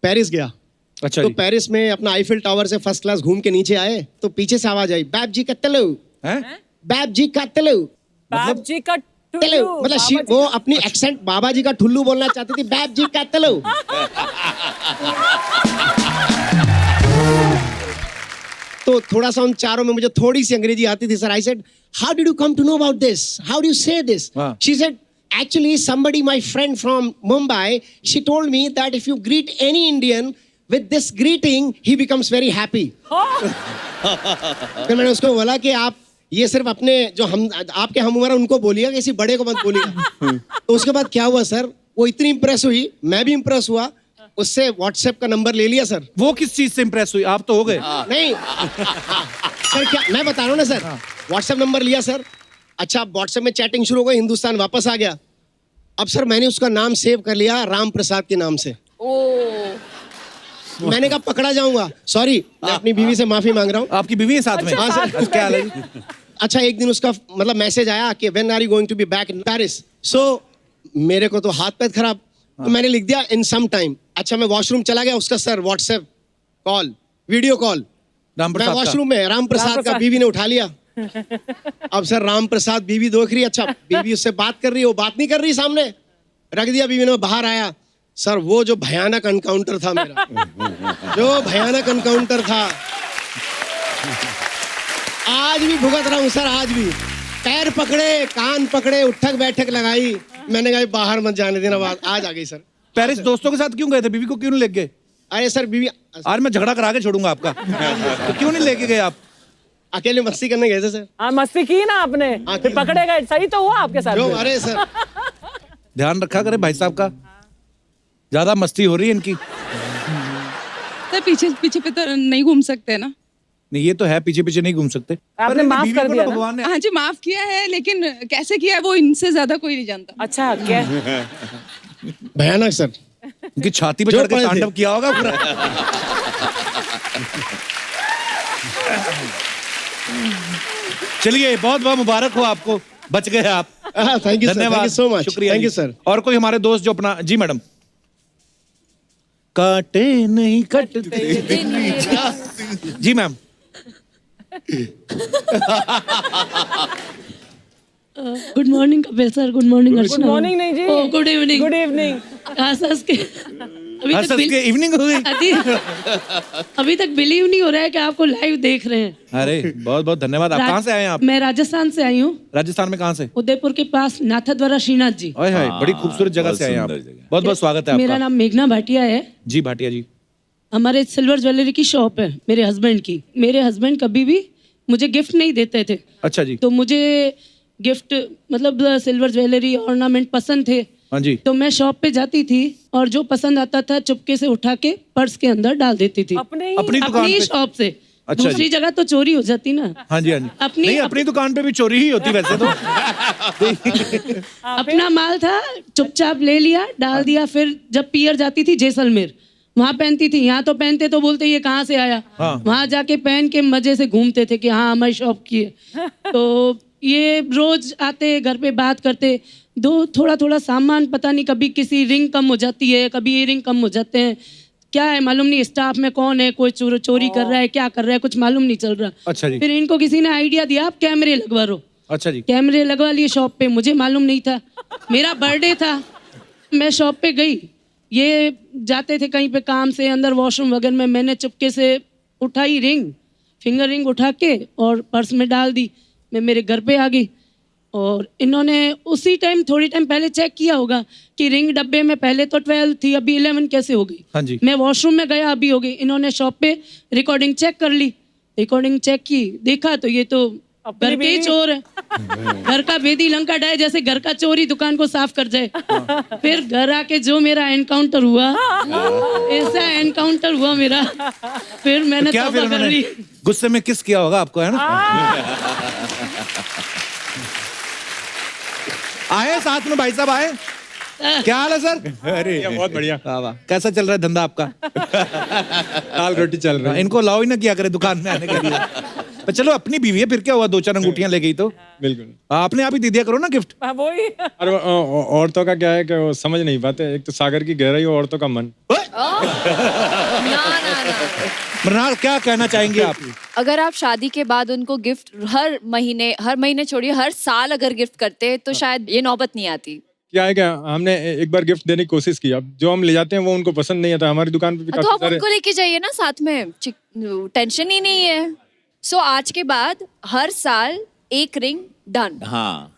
पेरिस गया। अच्छा तो जी। पेरिस में अपना आईफिल टावर से फर्स्ट क्लास घूम के नीचे आए तो पीछे से आवाज आई, बाप जी का तलु, हैं? बाप जी का तलु, बाप जी का तलु टुल्लू, मतलब बाबा जी वो अपनी एक्सेंट बाबा जी का ठुल्लू बोलना चाहती थी, बाप जी का तलु। तो थोड़ा सा उन चारों में मुझे थोड़ी सी अंग्रेजी आती थी sir. I said, how did you come to know about this, how do you say this? हाँ। She said, actually somebody, my friend from Mumbai, she told me that if you greet any Indian with this greeting, he becomes very happy. फिर मैंने उसको बोला कि आप ये सिर्फ अपने जो हम आपके हम उम्र उनको बोलिएगा, किसी बड़े को मत बोलिएगा। तो उसके बाद क्या हुआ सर, वो इतनी इंप्रेस हुई, मैं भी इंप्रेस हुआ, उससे व्हाट्सएप का नंबर ले लिया सर। वो किस चीज से इंप्रेस हुई? आप तो हो गए। नहीं सर, क्या मैं बता रहा हूँ ना सर, व्हाट्सएप नंबर लिया सर। अच्छा, व्हाट्सएप में चैटिंग शुरू हो गई, हिंदुस्तान वापस आ गया। अब सर मैंने उसका नाम सेव कर लिया राम प्रसाद के नाम से। मैंने कहा पकड़ा जाऊंगा, सॉरी, मैं अपनी बीवी से माफी मांग रहा हूँ। आपकी बीवी है साथ में? हाँ सर। अच्छा, क्या हाल है जी? अच्छा, एक दिन उसका मतलब मैसेज आया कि when are you going to be back in Paris. So मेरे को तो हाथ पैर खराब, तो मैंने लिख दिया इन सम टाइम। अच्छा, मैं वॉशरूम चला गया, उसका sir WhatsApp call, video call, Ram मैं प्रसाद का? वॉशरूम में, राम प्रसाद का, बीवी ने उठा लिया। अब सर राम प्रसाद बीवी देख रही, अच्छा बीवी उससे बात कर रही है, वो बात नहीं कर रही, सामने रख दिया बीवी ने, बाहर आया। सर वो जो भयानक एनकाउंटर था मेरा, जो भयानक एनकाउंटर था, आज भी भुगत रहा हूँ सर, आज भी। पैर पकड़े, कान पकड़े, उठक बैठक लगाई, मैंने कहा बाहर मत जाने देना, बात आज आ गई सर। पेरिस दोस्तों के साथ क्यों गए थे? बीवी को क्यों नहीं लेके गए? अरे सर बीवी, आज मैं झगड़ा करा के छोड़ूंगा आपका। तो क्यों नहीं लेके गए आप? अकेले मस्ती करने गए थे सर। हाँ, मस्ती की ना आपने, फिर पकड़े गए, सही तो हुआ आपके साथ जो में। अरे सर, ध्यान रखा करे भाई साहब का, ज्यादा मस्ती हो रही है इनकी। तो पीछे पीछे पे तो नहीं घूम सकते ना। नहीं, ये तो है, पीछे पीछे नहीं घूम सकते। आपने पर इनकी माफ बीवी कर को दिया ना ना? भगवान ने। हाँ जी, माफ किया है, लेकिन कैसे किया है वो इनसे ज्यादा कोई नहीं जानता। अच्छा, क्या भयानक सर। इनकी छाती पे जो चढ़ के पड़े थे। तांडव किया होगा पूरा। चलिए, बहुत बहुत मुबारक हो आपको, बच गए आप। Thank you sir, thank you so much, शुक्रिया थैंक जी। You sir. और कोई हमारे दोस्त जो अपना, जी मैडम। काटे नहीं कटते जी ma'am. Good morning Kapil sir, good morning good morning नहीं जी, गुड इवनिंग। Good evening. अभी तक के इवनिंग हो गई। अभी तक बिलीव नहीं हो रहा है कि आपको लाइव देख रहे हैं। अरे बहुत बहुत धन्यवाद। आप कहाँ से आए हैं आप? मैं राजस्थान से आई हूँ। राजस्थान में कहाँ से? उदयपुर के पास नाथद्वारा श्रीनाथ जी। ओए हाय, बड़ी खूबसूरत जगह बहुत से आए हैं आप। सुंदर जगह। बहुत बहुत स्वागत है मेरा आपका। नाम मेघना भाटिया है। जी भाटिया जी। हमारे सिल्वर ज्वेलरी की शॉप है मेरे हस्बैंड की। मेरे हस्बैंड कभी भी मुझे गिफ्ट नहीं देते थे। अच्छा जी। तो मुझे गिफ्ट मतलब सिल्वर ज्वेलरी ऑर्नामेंट पसंद थे। हाँ जी। तो मैं शॉप पे जाती थी और जो पसंद आता था चुपके से उठा के पर्स के अंदर डाल देती थी। अपने ही अपनी दुकान अपनी पे? शॉप से अच्छा दूसरी जी। जगह तो चोरी हो जाती ना। हाँ जी हाँ जी। अपनी- नहीं अपनी दुकान पे भी चोरी ही होती वैसे तो। अपना माल था, चुपचाप ले लिया, डाल दिया। फिर जब पियर जाती थी जैसलमेर, वहां पहनती थी। यहाँ तो पहनते तो बोलते ये कहाँ से आया। वहां जाके पहन के मजे से घूमते थे कि हाँ हमारी शॉप की है। तो ये रोज आते घर पे बात करते, दो थोड़ा थोड़ा सामान, पता नहीं कभी किसी रिंग कम हो जाती है, कभी ये रिंग कम हो जाते हैं, क्या है मालूम नहीं। स्टाफ में कौन है, कोई चोरी कर रहा है, क्या कर रहा है, कुछ मालूम नहीं चल रहा। अच्छा जी। फिर इनको किसी ने आइडिया दिया, आप कैमरे लगवा लो। अच्छा जी। कैमरे लगवा लिए शॉप पे, मुझे मालूम नहीं था। मेरा बर्थडे था, मैं शॉप पे गई, ये जाते थे कहीं पे काम से, अंदर वॉशरूम वगैरह में। मैंने चुपके से उठाई रिंग, फिंगर रिंग उठा के और पर्स में डाल दी। मैं मेरे घर पे आ गई और इन्होंने उसी टाइम, थोड़ी टाइम पहले चेक किया होगा कि रिंग डब्बे में पहले तो 12 थी, अभी 11 कैसे हो गई। हाँ जी। मैं वॉशरूम में गया, अभी हो गई। इन्होंने शॉप पे रिकॉर्डिंग चेक कर ली, रिकॉर्डिंग चेक की, देखा तो ये तो घर के ही चोर है। घर का भेदी लंका डाय, जैसे घर का चोर ही दुकान को साफ कर जाए। फिर घर आके जो मेरा एनकाउंटर हुआ, ऐसा एनकाउंटर हुआ मेरा, फिर मैंने क्या फिर तौबा कर ली। उन्होंने गुस्से में किस किया होगा आपको, है ना? आए साथ में भाई साहब आए, क्या हाल है सर? अरे बहुत बढ़िया। वाह वाह। कैसा चल रहा है धंधा आपका? दाल रोटी चल रहा है। इनको अलाउ ही ना किया करे दुकान में आने के लिए। पर चलो अपनी बीवी है, फिर क्या हुआ, 2-4 अंगूठियां ले गई तो। बिल्कुल। आपने आप ही दे दिया करो ना गिफ्ट। वही। और औरतों का क्या है कि वो समझ नहीं पाते। एक तो सागर की गहराई और औरतों का मन। मृणाल क्या कहना चाहेंगे आप? अगर आप शादी के बाद उनको गिफ्ट हर महीने छोड़िए, हर साल अगर गिफ्ट करते तो शायद ये नौबत नहीं आती। क्या है क्या, हमने एक बार गिफ्ट देने की कोशिश की, अब जो हम ले जाते हैं वो उनको पसंद नहीं आता। हमारी दुकान पे भी तो काफी आप सारे। उनको लेके जाइए ना साथ में, टेंशन ही नहीं है। सो आज के बाद हर साल एक रिंग डन। हाँ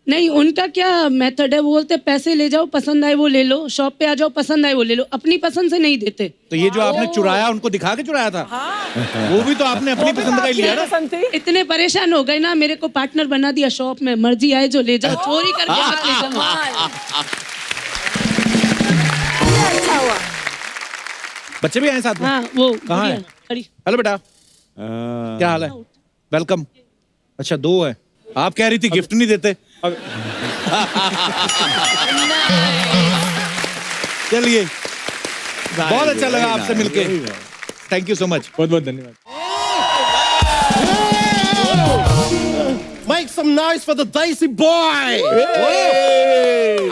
नहीं, उनका क्या मेथड है, वो बोलते पैसे ले जाओ, पसंद आए वो ले लो, शॉप पे आ जाओ, पसंद आए वो ले लो, अपनी पसंद से नहीं देते। तो ये जो आपने चुराया उनको दिखा के चुराया था? वो भी तो आपने अपनी पसंद का ही लिया ना। इतने परेशान हो गए ना, मेरे को पार्टनर बना दिया शॉप में, मर्जी आए जो ले जाओ, चोरी करके मत ले जाओ। बच्चे भी आए साथ में? हाँ, वो कहाँ है? खड़ी। हेलो बेटा, क्या हाल है? वेलकम। अच्छा 2 है। आप कह रही थी गिफ्ट नहीं देते। चलिए, बहुत अच्छा लगा आपसे मिलके। Thank you so much. बहुत बहुत धन्यवाद। Make some noise for the Desi boy!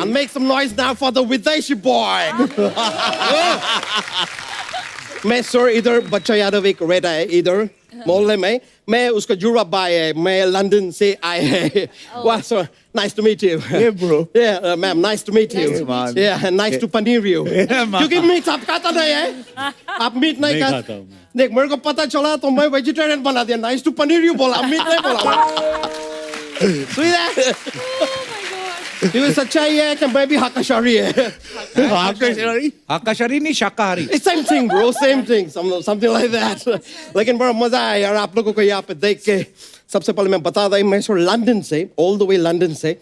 And make some noise now for the Videshi boy! मैं सर इधर बच्चा यादव एक रहता है इधर मोहल्ले में। मैं उसका जुड़ा भाई है, मैं लंदन से आए हैं। वाह sir, nice to meet you. Yeah bro. Yeah ma'am, nice to meet you. Yeah, nice to paneer you. क्योंकि मीट आप खाता नहीं है, आप मीट नहीं खाता। देख मेरे को पता चला तो मैं वेजिटेरियन बना दिया। nice to paneer you बोला, मीट नहीं बोला। सुई है? ये सच्चाई है कि मैं भी हाकाशारी है। आकाशारी नहीं, शाकाहारी। It's same thing bro, same thing, something like that. लेकिन बड़ा मजा आया यार आप लोगों को यहाँ पे देख के। सबसे पहले मैं बता दूं, मैं सर लंदन से, all the way लंदन से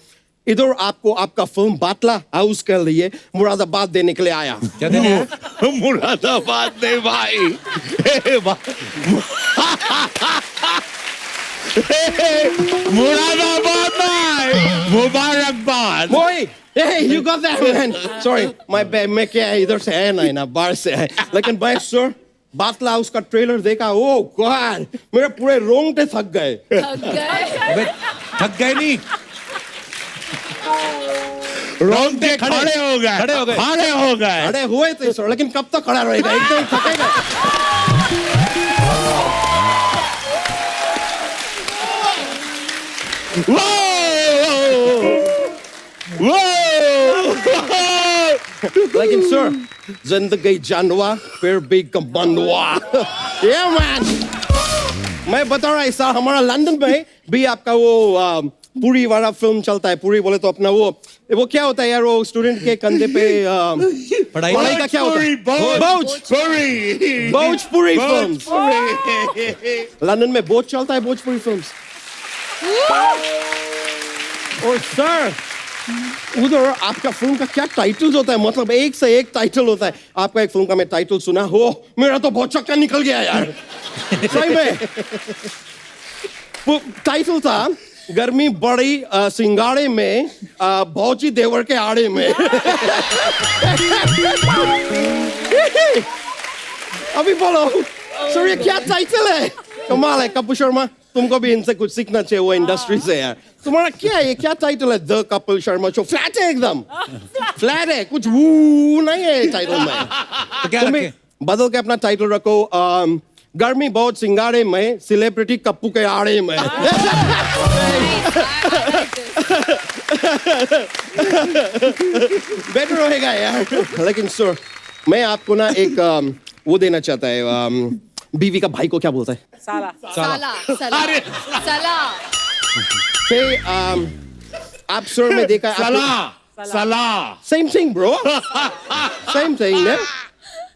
इधर आपको आपका फिल्म बाटला हाउस के लिए मुरादाबाद देने के लिए आया। क्या देने आया? मुरादाबाद नहीं भाई। मुरादाबाद नहीं, मुबारकबाद। Boy, hey, you got that man. Sorry, my bad. मैं क्या है इधर से है नहीं ना बाहर से है। लेकिन भाई सर बाटला हाउस का ट्रेलर देखा, ओह गॉड, मेरे पूरे रोंगटे थक गए। थक गए नहीं, रोंगटे खड़े हो गए। खड़े हुए थे सर, लेकिन कब तक खड़ा रहेगा, एकदम थकेगा। लेकिन सर जिंदगी जानवा फिर भी कमंदवा। Yeah man, मैं बता रहा ऐसा हमारा लंदन में भी आपका वो पूरी वाला फिल्म चलता है। पूरी बोले तो अपना वो क्या होता है यार, वो स्टूडेंट के कंधे पे पढ़ाई का क्या होता है, भोजपुरी फिल्म्स। लंदन में बहुत चलता है भोजपुरी फिल्म्स। और सर उधर आपका फिल्म का क्या टाइटल्स होता है, मतलब एक से एक टाइटल होता है। आपका एक फिल्म का मैं टाइटल सुना हो, मेरा तो बहुत चक्का निकल गया यार। सही में टाइटल था गर्मी बड़ी सिंगाड़े में, भौजी देवर के आड़े में। अभी बोलो सर ये क्या टाइटल है? कमाल है कपिल शर्मा, तुमको भी इनसे कुछ सीखना चाहिए, वो इंडस्ट्री से यार। तुम्हारा क्या है, ये क्या टाइटल है? The Kapil Sharma show. Flat है एकदम, फ्लैट है, कुछ वो नहीं है टाइटल में। तो क्या रखें? बदल के अपना टाइटल रखो, गर्मी बहुत सिंगाड़े में, सेलिब्रिटी कप्पू के आड़े में। बेटर रहेगा यार। लेकिन सर मैं आपको ना एक वो देना चाहता है, बीवी का भाई को क्या बोलता है? साला। साला साला आप सर में देखा साला same thing bro, same thing ना।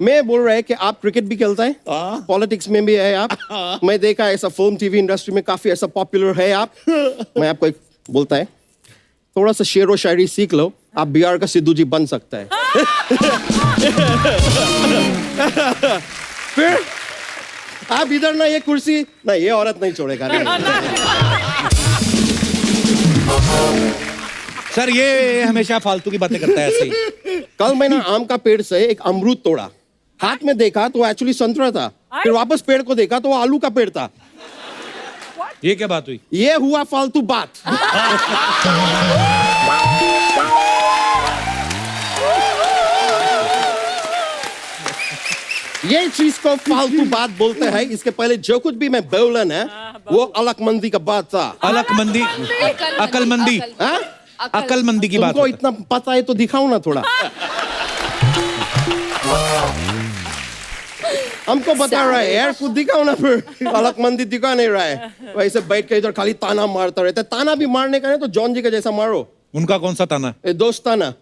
मैं बोल रहा है कि आप क्रिकेट भी खेलता है, पॉलिटिक्स में भी है आप। मैं देखा ऐसा फिल्म टीवी इंडस्ट्री में काफी ऐसा पॉपुलर है आप। मैं आपको एक बोलता है, थोड़ा सा शेर व शायरी सीख लो, आप बिहार का सिद्धू जी बन सकता है। फिर आप इधर ना ये कुर्सी ना ये औरत नहीं छोड़ेगा। सर ये हमेशा फालतू की बातें करता है ऐसे ही। कल मैंने आम का पेड़ से एक अमरूद तोड़ा, हाथ में देखा तो एक्चुअली संतरा था, फिर वापस पेड़ को देखा तो वो आलू का पेड़ था। ये क्या बात हुई? ये हुआ फालतू बात। ये चीज को फालतू बात बोलते हैं। इसके पहले जो कुछ भी मैं बोला ना वो अलकमंदी का बात था। अलकमंदी, अकलमंदी, हाँ? अकलमंदी की बात तुमको होता इतना पता है तो दिखाओ ना थोड़ा। हमको बता रहा है यार, कुछ दिखाओ ना। फिर अलकमंदी दिखा नहीं रहा है, वैसे बैठ के इधर खाली ताना मारता रहता है। ताना भी मारने का है तो जॉन जी का जैसा मारो। उनका कौन सा ताना? दोस्ताना।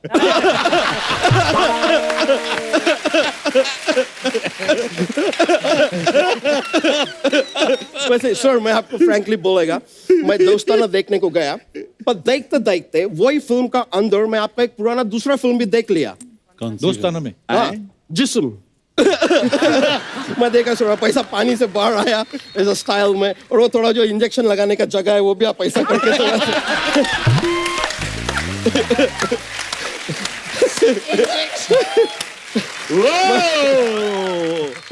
वैसे सर मैं आपको फ्रैंकली बोलेगा, मैं दोस्ताना देखने को गया, पर देखते देखते वही फिल्म का अंदर मैं आपका एक पुराना दूसरा फिल्म भी देख लिया। दोस्ताना में? हाँ, जिस्म। मैं देखा सर पैसा पानी से बाहर आया ऐसा स्टाइल में, और वो थोड़ा जो इंजेक्शन लगाने का जगह है वो भी आप पैसा करके थोड़ा सा।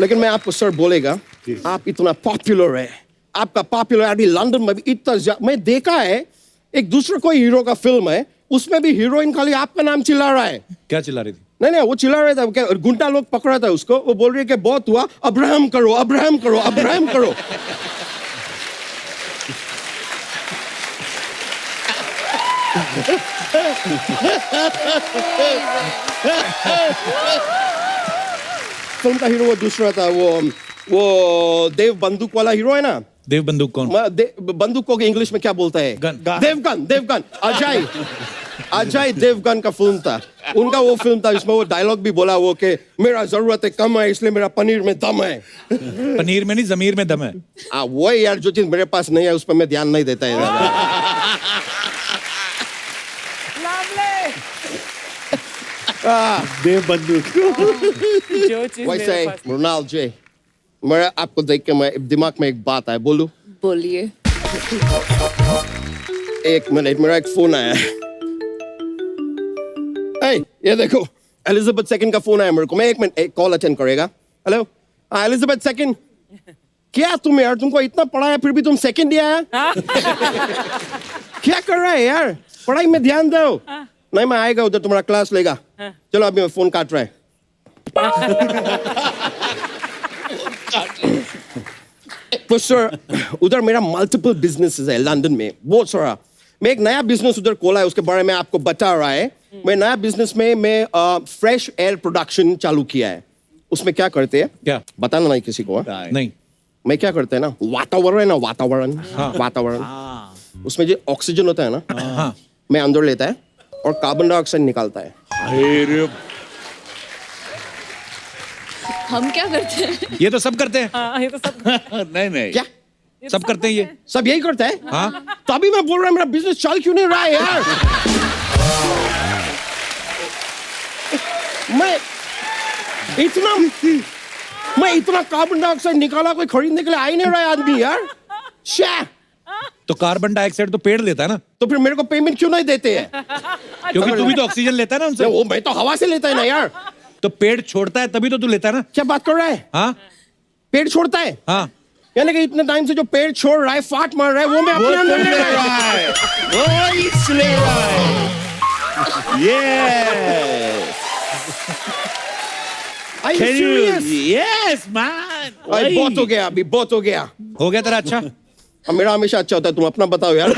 लेकिन मैं आपको सर बोलेगा, आप इतना पॉपुलर है, आपका पॉपुलरिटी लंदन में भी इतना मैं देखा है। एक दूसरा कोई हीरो का फिल्म है, उसमें भी हीरोइन खाली आपका नाम चिल्ला रहा है। क्या चिल्ला रही थी? नहीं वो चिल्ला रहा था, क्या गुंडा लोग पकड़ा था उसको, वो बोल रही है कि बहुत हुआ, अब्राहम करो, अब्राहम करो, अब्राहम करो। फिल्म का हीरो वो दूसरा था, वो देव बंदूक वाला हीरो है ना। देव बंदूक कौन? बंदूक को इंग्लिश में क्या बोलता है? गन। देवगन। अजय देवगन का फिल्म था, उनका वो फिल्म था जिसमें वो डायलॉग भी बोला वो कि मेरा जरूरत है कम है इसलिए मेरा पनीर में दम है। पनीर में नहीं जमीर में दम है। वो यार जो चीज मेरे पास नहीं है उस पर मैं ध्यान नहीं देता है। देव बंदूक। जो चीज वैसे मेरे पास मृणाल जी, मेरा आपको देख के मैं दिमाग में एक बात है, बोलूं? बोलिए। एक मिनट, मेरा एक फोन आया है। ये देखो एलिजाबेथ सेकंड का फोन आया मेरे को। मैं एक मिनट, एक कॉल अटेंड करेगा। हेलो, हाँ एलिजाबेथ सेकंड। क्या तुम यार, तुमको इतना पढ़ाया फिर भी तुम सेकंड ही आया? क्या कर रहा है यार, पढ़ाई में ध्यान दो। नहीं मैं आएगा उधर, तुम्हारा क्लास लेगा। चलो अभी मैं फोन काट रहा है। तो सर उधर मेरा मल्टीपल बिजनेसेस है लंदन में, बहुत सारा। मैं एक नया बिजनेस उधर खोला है, उसके बारे में आपको बता रहा है। मैं नया बिजनेस में मैं फ्रेश एयर प्रोडक्शन चालू किया है। उसमें क्या करते हैं, क्या बताना नहीं किसी को? नहीं। मैं क्या करते हैं ना, वातावरण है ना, वातावरण उसमें जो ऑक्सीजन होता है ना, मैं अंदर लेता है और कार्बन डाइऑक्साइड निकालता है। हम क्या करते हैं? ये तो सब करते हैं। ये तो सब नहीं क्या सब करते हैं ये? सब यही करता है? हाँ। तभी मैं बोल रहा हूँ मेरा बिजनेस चल क्यों नहीं रहा है यार। मैं इतना कार्बन डाइऑक्साइड निकाला, कोई खरीदने के लिए आ ही नहीं रहा है आदमी यार। शा! तो कार्बन डाइऑक्साइड तो पेड़ लेता है ना, तो फिर मेरे को पेमेंट क्यों नहीं देते हैं? क्योंकि तू भी तो ऑक्सीजन लेता है ना उनसे। वो मैं तो हवा से लेता है ना यार। तो पेड़ छोड़ता है तभी तो तू लेता है ना। क्या बात कर रहा है? हाँ पेड़ छोड़ता है? हाँ, यानी कि इतने टाइम से जो पेड़ छोड़ रहा है, फाट मार रहा है, वो मैं अपने अंदर ले रहा है। वो इसलिए yes Are you serious? Yes man भाई बहुत हो गया, अभी बहुत हो गया। हो गया तेरा अच्छा। अब मेरा हमेशा अच्छा होता है, तुम अपना बताओ यार।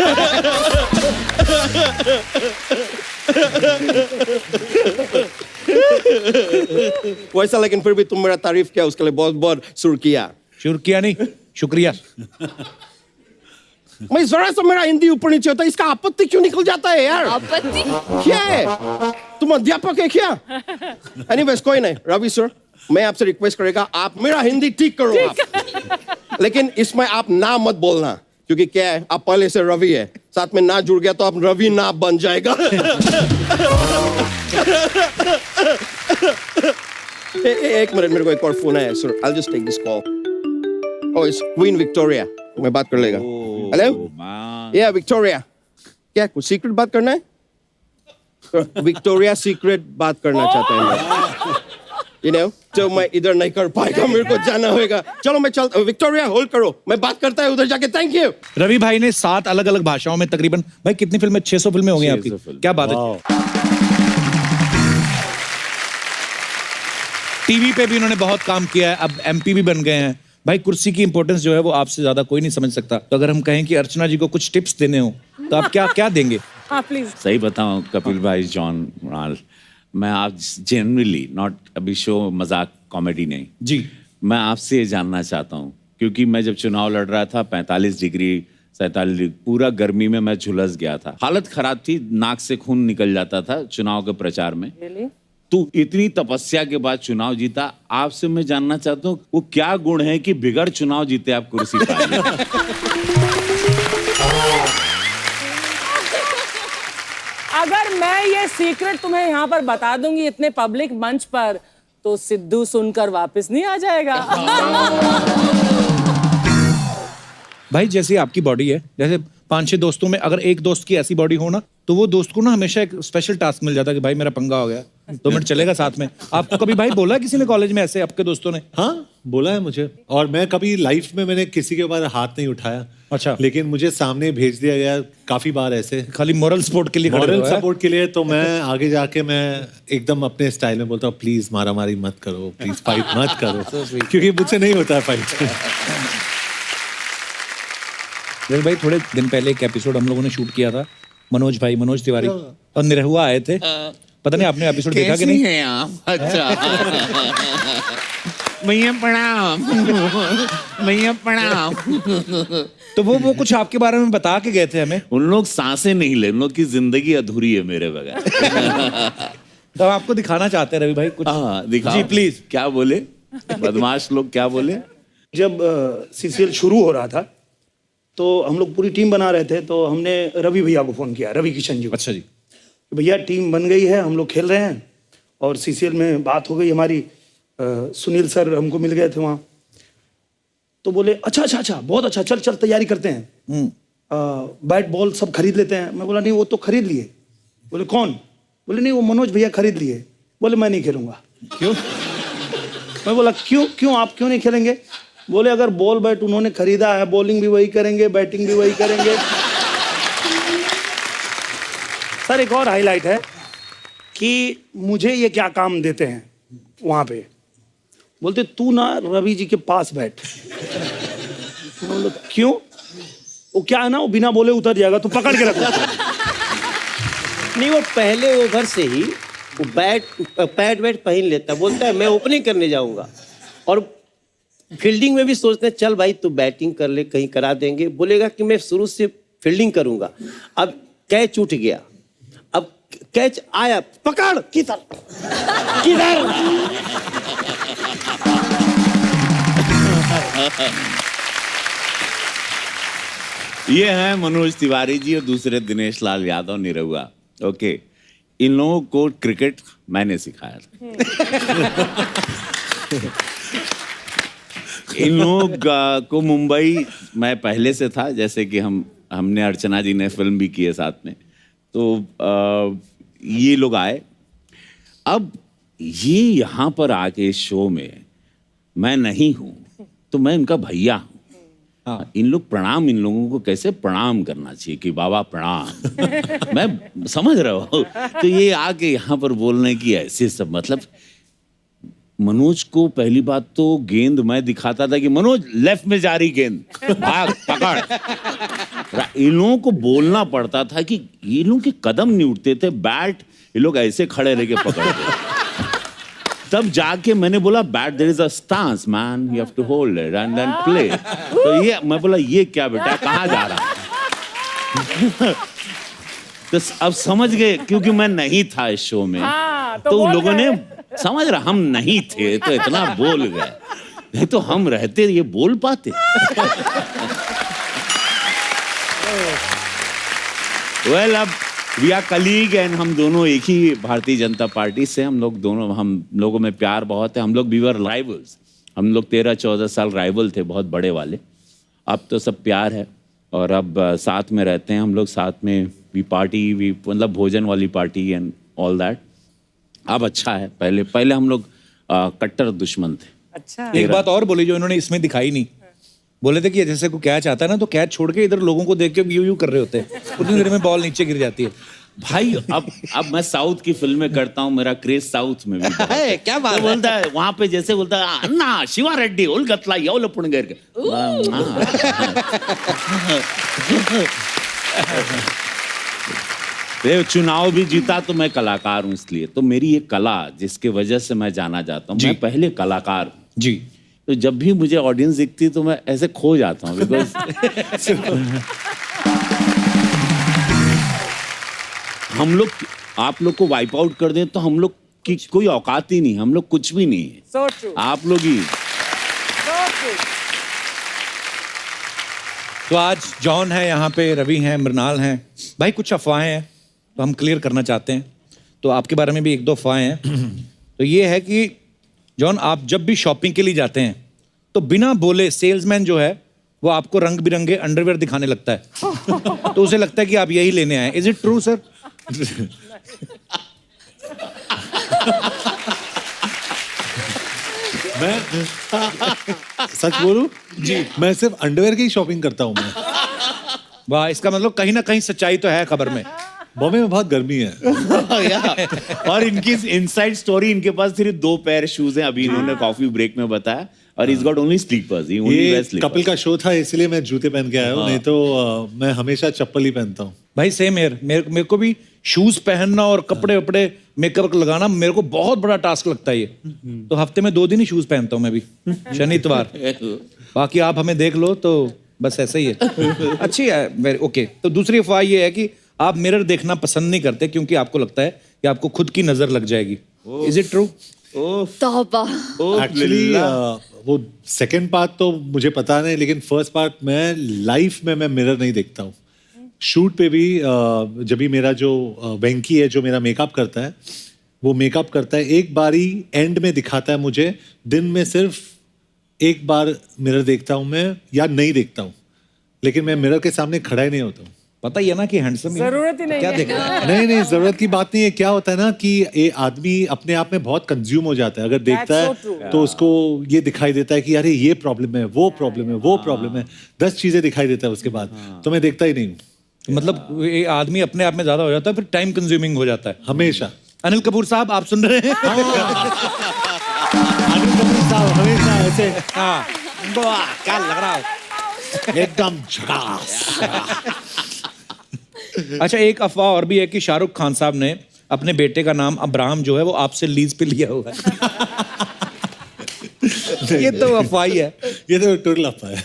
वैसा, लेकिन फिर भी तुम मेरा तारीफ किया, उसके लिए बहुत बहुत शुक्रिया। शुक्रिया नहीं, शुक्रिया। मैं जरा सा मेरा हिंदी ऊपर नीचे होता है, इसका आपत्ति क्यों निकल जाता है यार? आपत्ति? क्या है? तुम अध्यापक है क्या? एनीवेज कोई नहीं, रवि सर, मैं आपसे रिक्वेस्ट करेगा, आप मेरा हिंदी ठीक करो आप। लेकिन इसमें आप ना मत बोलना, क्योंकि क्या है, आप पहले से रवि है, साथ में ना जुड़ गया तो आप रवि ना बन जाएगा। एक मिनट, मेरे को एक और फोन है sir, I just take this call. Oh, it's Queen Victoria, मैं बात कर लेगा। हेलो, या विक्टोरिया, क्या कुछ सीक्रेट बात करना है? विक्टोरिया सीक्रेट बात करना चाहते हैं, you know? तो मैं इधर नहीं कर पाएगा, मेरे को जाना होगा। चलो मैं चल, विक्टोरिया होल्ड करो, मैं बात करता है उधर जाके। Thank you. रवि भाई ने 7 अलग अलग भाषाओं में तकरीबन, भाई कितनी फिल्में, 600 फिल्में हो गई आपकी, क्या बात है। टीवी पे भी उन्होंने बहुत काम किया है, अब एमपी भी बन गए हैं। भाई कुर्सी की इंपॉर्टेंस जो है वो आपसे ज्यादा कोई नहीं समझ सकता। तो अगर हम कहें कि अर्चना जी को कुछ टिप्स देने हो तो आप क्या क्या देंगे? हाँ प्लीज। सही बताऊं कपिल भाई, जॉन मृणाल, मैं आज जेनरली नॉट, अभी शो मजाक कॉमेडी नहीं जी, मैं आपसे ये जानना चाहता हूँ, क्योंकि मैं जब चुनाव लड़ रहा था 45 डिग्री 47 डिग्री पूरा गर्मी में मैं झुलस गया था, हालत खराब थी, नाक से खून निकल जाता था चुनाव के प्रचार में। तू इतनी तपस्या के बाद चुनाव जीता, आपसे मैं जानना चाहता हूँ वो क्या गुण है कि बिगड़ चुनाव जीते आप कुर्सी पाए? अगर मैं ये सीक्रेट तुम्हें यहाँ पर बता दूंगी इतने पब्लिक मंच पर, तो सिद्धू सुनकर वापस नहीं आ जाएगा। भाई जैसे आपकी बॉडी है, जैसे 5-6 दोस्तों में अगर एक दोस्त की ऐसी बॉडी हो ना, तो वो दोस्त को ना हमेशा एक स्पेशल टास्क मिल जाता है कि भाई मेरा पंगा हो गया, 2 मिनट चलेगा साथ में। आपको कभी भाई बोला किसी ने कॉलेज में ऐसे आपके दोस्तों ने? हाँ, बोला है मुझे। और मैं कभी लाइफ में मैंने किसी के ऊपर हाथ नहीं उठाया। अच्छा। लेकिन मुझे सामने भेज दिया गया काफी बार ऐसे, खाली मॉरल सपोर्ट के लिए, मॉरल सपोर्ट के लिए। तो मैं आगे जाके मैं एकदम अपने स्टाइल में बोलता हूँ, प्लीज मारामारी मत करो, प्लीज फाइट मत करो, क्योंकि मुझसे नहीं होता है फाइट। भाई थोड़े दिन पहले एक एपिसोड हम लोगों ने शूट किया था, मनोज तिवारी और निरहुआ आए थे। पता नहीं आपने एपिसोड देखा कि नहीं? है आप? अच्छा। भैया प्रणाम। भैया प्रणाम। तो वो कुछ आपके बारे में बता के गए थे हमें। उन लोग सांसें नहीं ले, उन लोग की जिंदगी अधूरी है मेरे बगैर। तो हम आपको दिखाना चाहते हैं रवि भाई कुछ। हाँ दिखाओ जी प्लीज। क्या बोले बदमाश लोग, क्या बोले? जब सीसीएल शुरू हो रहा था तो हम लोग पूरी टीम बना रहे थे, तो हमने रवि भैया को फ़ोन किया, रवि किशन जी को। अच्छा जी। भैया टीम बन गई है, हम लोग खेल रहे हैं और सीसीएल में बात हो गई हमारी, सुनील सर हमको मिल गए थे वहाँ। तो बोले अच्छा बहुत अच्छा, चल तैयारी करते हैं, बैट बॉल सब खरीद लेते हैं। मैं बोला नहीं वो तो खरीद लिए। बोले कौन? बोले नहीं वो मनोज भैया खरीद लिए। बोले मैं नहीं खेलूंगा। क्यों? मैं बोला क्यों आप क्यों नहीं खेलेंगे? बोले अगर बॉल बैट उन्होंने खरीदा है, बॉलिंग भी वही करेंगे, बैटिंग भी वही करेंगे। सर एक और हाईलाइट है कि मुझे ये क्या काम देते हैं वहां पे, बोलते तू ना रवि जी के पास बैठ। बोले क्यों? वो क्या है ना, वो बिना बोले उतर जाएगा, तो पकड़ के रखो। नहीं वो पहले ओवर से ही वो पैड वैट पहन लेता, बोलता है मैं ओपनिंग करने जाऊंगा। और फील्डिंग में भी सोचते हैं चल भाई तू बैटिंग कर ले, कहीं करा देंगे। बोलेगा कि मैं शुरू से फील्डिंग करूंगा। अब कैच उठ गया, अब कैच आया, पकड़ किधर। ये है मनोज तिवारी जी और दूसरे दिनेश लाल यादव निरहुआ। ओके, इन लोगों को क्रिकेट मैंने सिखाया था। इन लोगों को मुंबई मैं पहले से था, जैसे कि हमने अर्चना जी ने फिल्म भी की है साथ में, तो ये लोग आए। अब ये यहाँ पर आके शो में मैं नहीं हूँ तो मैं इनका भैया हूँ। हाँ, इन लोगों को कैसे प्रणाम करना चाहिए कि बाबा प्रणाम। मैं समझ रहा हूँ, तो ये आके यहाँ पर बोलने की ऐसे सब, मतलब मनोज को पहली बात तो गेंद मैं दिखाता था कि मनोज लेफ्ट में जा रही गेंद, भाग पकड़। इन लोगों को बोलना पड़ता था कि ये लोग के कदम नहीं उठते थे, बैट ये लोग ऐसे खड़े रह के पकड़ते। तब जाके मैंने बोला but there is a stance man, you have to hold it and then play. तो ये मैं बोला ये क्या बेटा, कहाँ जा रहा है? तो अब समझ गए, क्योंकि मैं नहीं था इस शो में। तो लोगों ने समझ रहा हम नहीं थे तो इतना बोल गए, नहीं तो हम रहते ये बोल पाते। वेल अब वी आर कलीग एंड हम दोनों एक ही भारतीय जनता पार्टी से, हम लोगों में प्यार बहुत है। हम लोग वी वर राइवल्स, हम लोग 13-14 साल राइवल थे, बहुत बड़े वाले। अब तो सब प्यार है और अब साथ में रहते हैं हम लोग, साथ में वी पार्टी, वी मतलब भोजन वाली पार्टी एंड ऑल दैट। अब अच्छा है, पहले हम लोग कट्टर दुश्मन थे। अच्छा, एक बात और बोली जो इन्होंने इसमें दिखाई नहीं, बोले थे कि जैसे कोई कैच आता है ना तो कैच छोड़ के इधर लोगों को देख के यू कर रहे होते हैं, उतनी देर में बॉल नीचे गिर जाती है। भाई अब मैं साउथ की फिल्में करता हूँ, मेरा क्रेज साउथ में भी बहुत है। क्या बात बोलता है वहां पे, जैसे बोलता है अन्ना शिवा रेड्डी उलगतला यौल पुणगेर के। चुनाव भी जीता तो मैं कलाकार हूँ, इसलिए तो मेरी ये कला जिसके वजह से मैं जाना जाता हूँ, मैं पहले कलाकार हूँ जी। तो जब भी मुझे ऑडियंस दिखती तो मैं ऐसे खो जाता हूँ, बिकॉज हम लोग आप लोग को वाइप आउट कर दें तो हम लोग की कोई औकात ही नहीं, हम लोग कुछ भी नहीं है। So true. आप लोग ही। So true. तो आज जॉन है यहाँ पे, रवि हैं, मृणाल हैं। भाई कुछ अफवाहें हैं तो हम क्लियर करना चाहते हैं, तो आपके बारे में भी 1-2 अफवाहें हैं। तो ये है कि जॉन, आप जब भी शॉपिंग के लिए जाते हैं तो बिना बोले सेल्समैन जो है वो आपको रंग बिरंगे अंडरवेयर दिखाने लगता है, तो उसे लगता है कि आप यही लेने आए। Is it true sir? मैं सच बोलूं जी, मैं सिर्फ अंडरवेयर की ही शॉपिंग करता हूं मैं। वाह, इसका मतलब कहीं ना कहीं सच्चाई तो है खबर में। बॉम्बे में बहुत गर्मी है। और इनकी इनसाइड स्टोरी, इनके पास सिर्फ 2 पेयर शूज हैं, अभी इन्होंने कॉफी ब्रेक में बताया, और इज गॉट ओनली स्लीपर्स। ये कपिल का शो था इसलिए मैं जूते पहन के आया हूँ, नहीं तो मैं हमेशा चप्पल ही पहनता हूँ। भाई सेम यार, मेरे को भी शूज पहनना और कपड़े वपड़े मेकअप लगाना मेरे को बहुत बड़ा टास्क लगता है ये। तो हफ्ते में 2 दिन ही शूज पहनता हूँ मैं भी, शनि इतवार। बाकी आप हमें देख लो तो बस ऐसा ही है। अच्छी है, वेरी ओके। तो दूसरी अफवाह ये है कि आप मिरर देखना पसंद नहीं करते क्योंकि आपको लगता है कि आपको खुद की नजर लग जाएगी। Is it true? तौबा। एक्चुअली वो सेकंड पार्ट तो मुझे पता नहीं, लेकिन फर्स्ट पार्ट में लाइफ में मैं मिरर नहीं देखता हूँ। शूट पे भी जब भी मेरा जो वेंकी है जो मेरा मेकअप करता है, वो मेकअप करता है एक बार ही एंड में दिखाता है मुझे, दिन में सिर्फ 1 बार मिरर देखता हूँ मैं, या नहीं देखता हूँ, लेकिन मैं मिरर के सामने खड़ा ही नहीं होता हूँ। पता ही है ना कि हैंडसम जरूरत ही नहीं क्या है। देखना है? नहीं, जरूरत की बात नहीं है। क्या होता है ना कि ये आदमी अपने आप में बहुत कंज्यूम हो जाता है, अगर देखता है तो उसको ये दिखाई देता है कि अरे ये प्रॉब्लम है, वो प्रॉब्लम है, वो प्रॉब्लम है, 10 चीजें दिखाई देता है उसके बाद, तो मैं देखता ही नहीं हूँ। मतलब ये आदमी अपने आप में ज्यादा हो जाता है, फिर टाइम कंज्यूमिंग हो जाता है हमेशा। अनिल कपूर साहब, आप सुन रहे हैं? अनिल कपूर साहब हमेशा ऐसे, हाँ, क्या लग रहा है? एकदम झकास। अच्छा, एक अफवाह और भी है कि शाहरुख खान साहब ने अपने बेटे का नाम अब्राहम जो है वो आपसे लीज पे लिया हुआ है। ये तो अफवाह ही है, ये तो टुरल अफवाह है।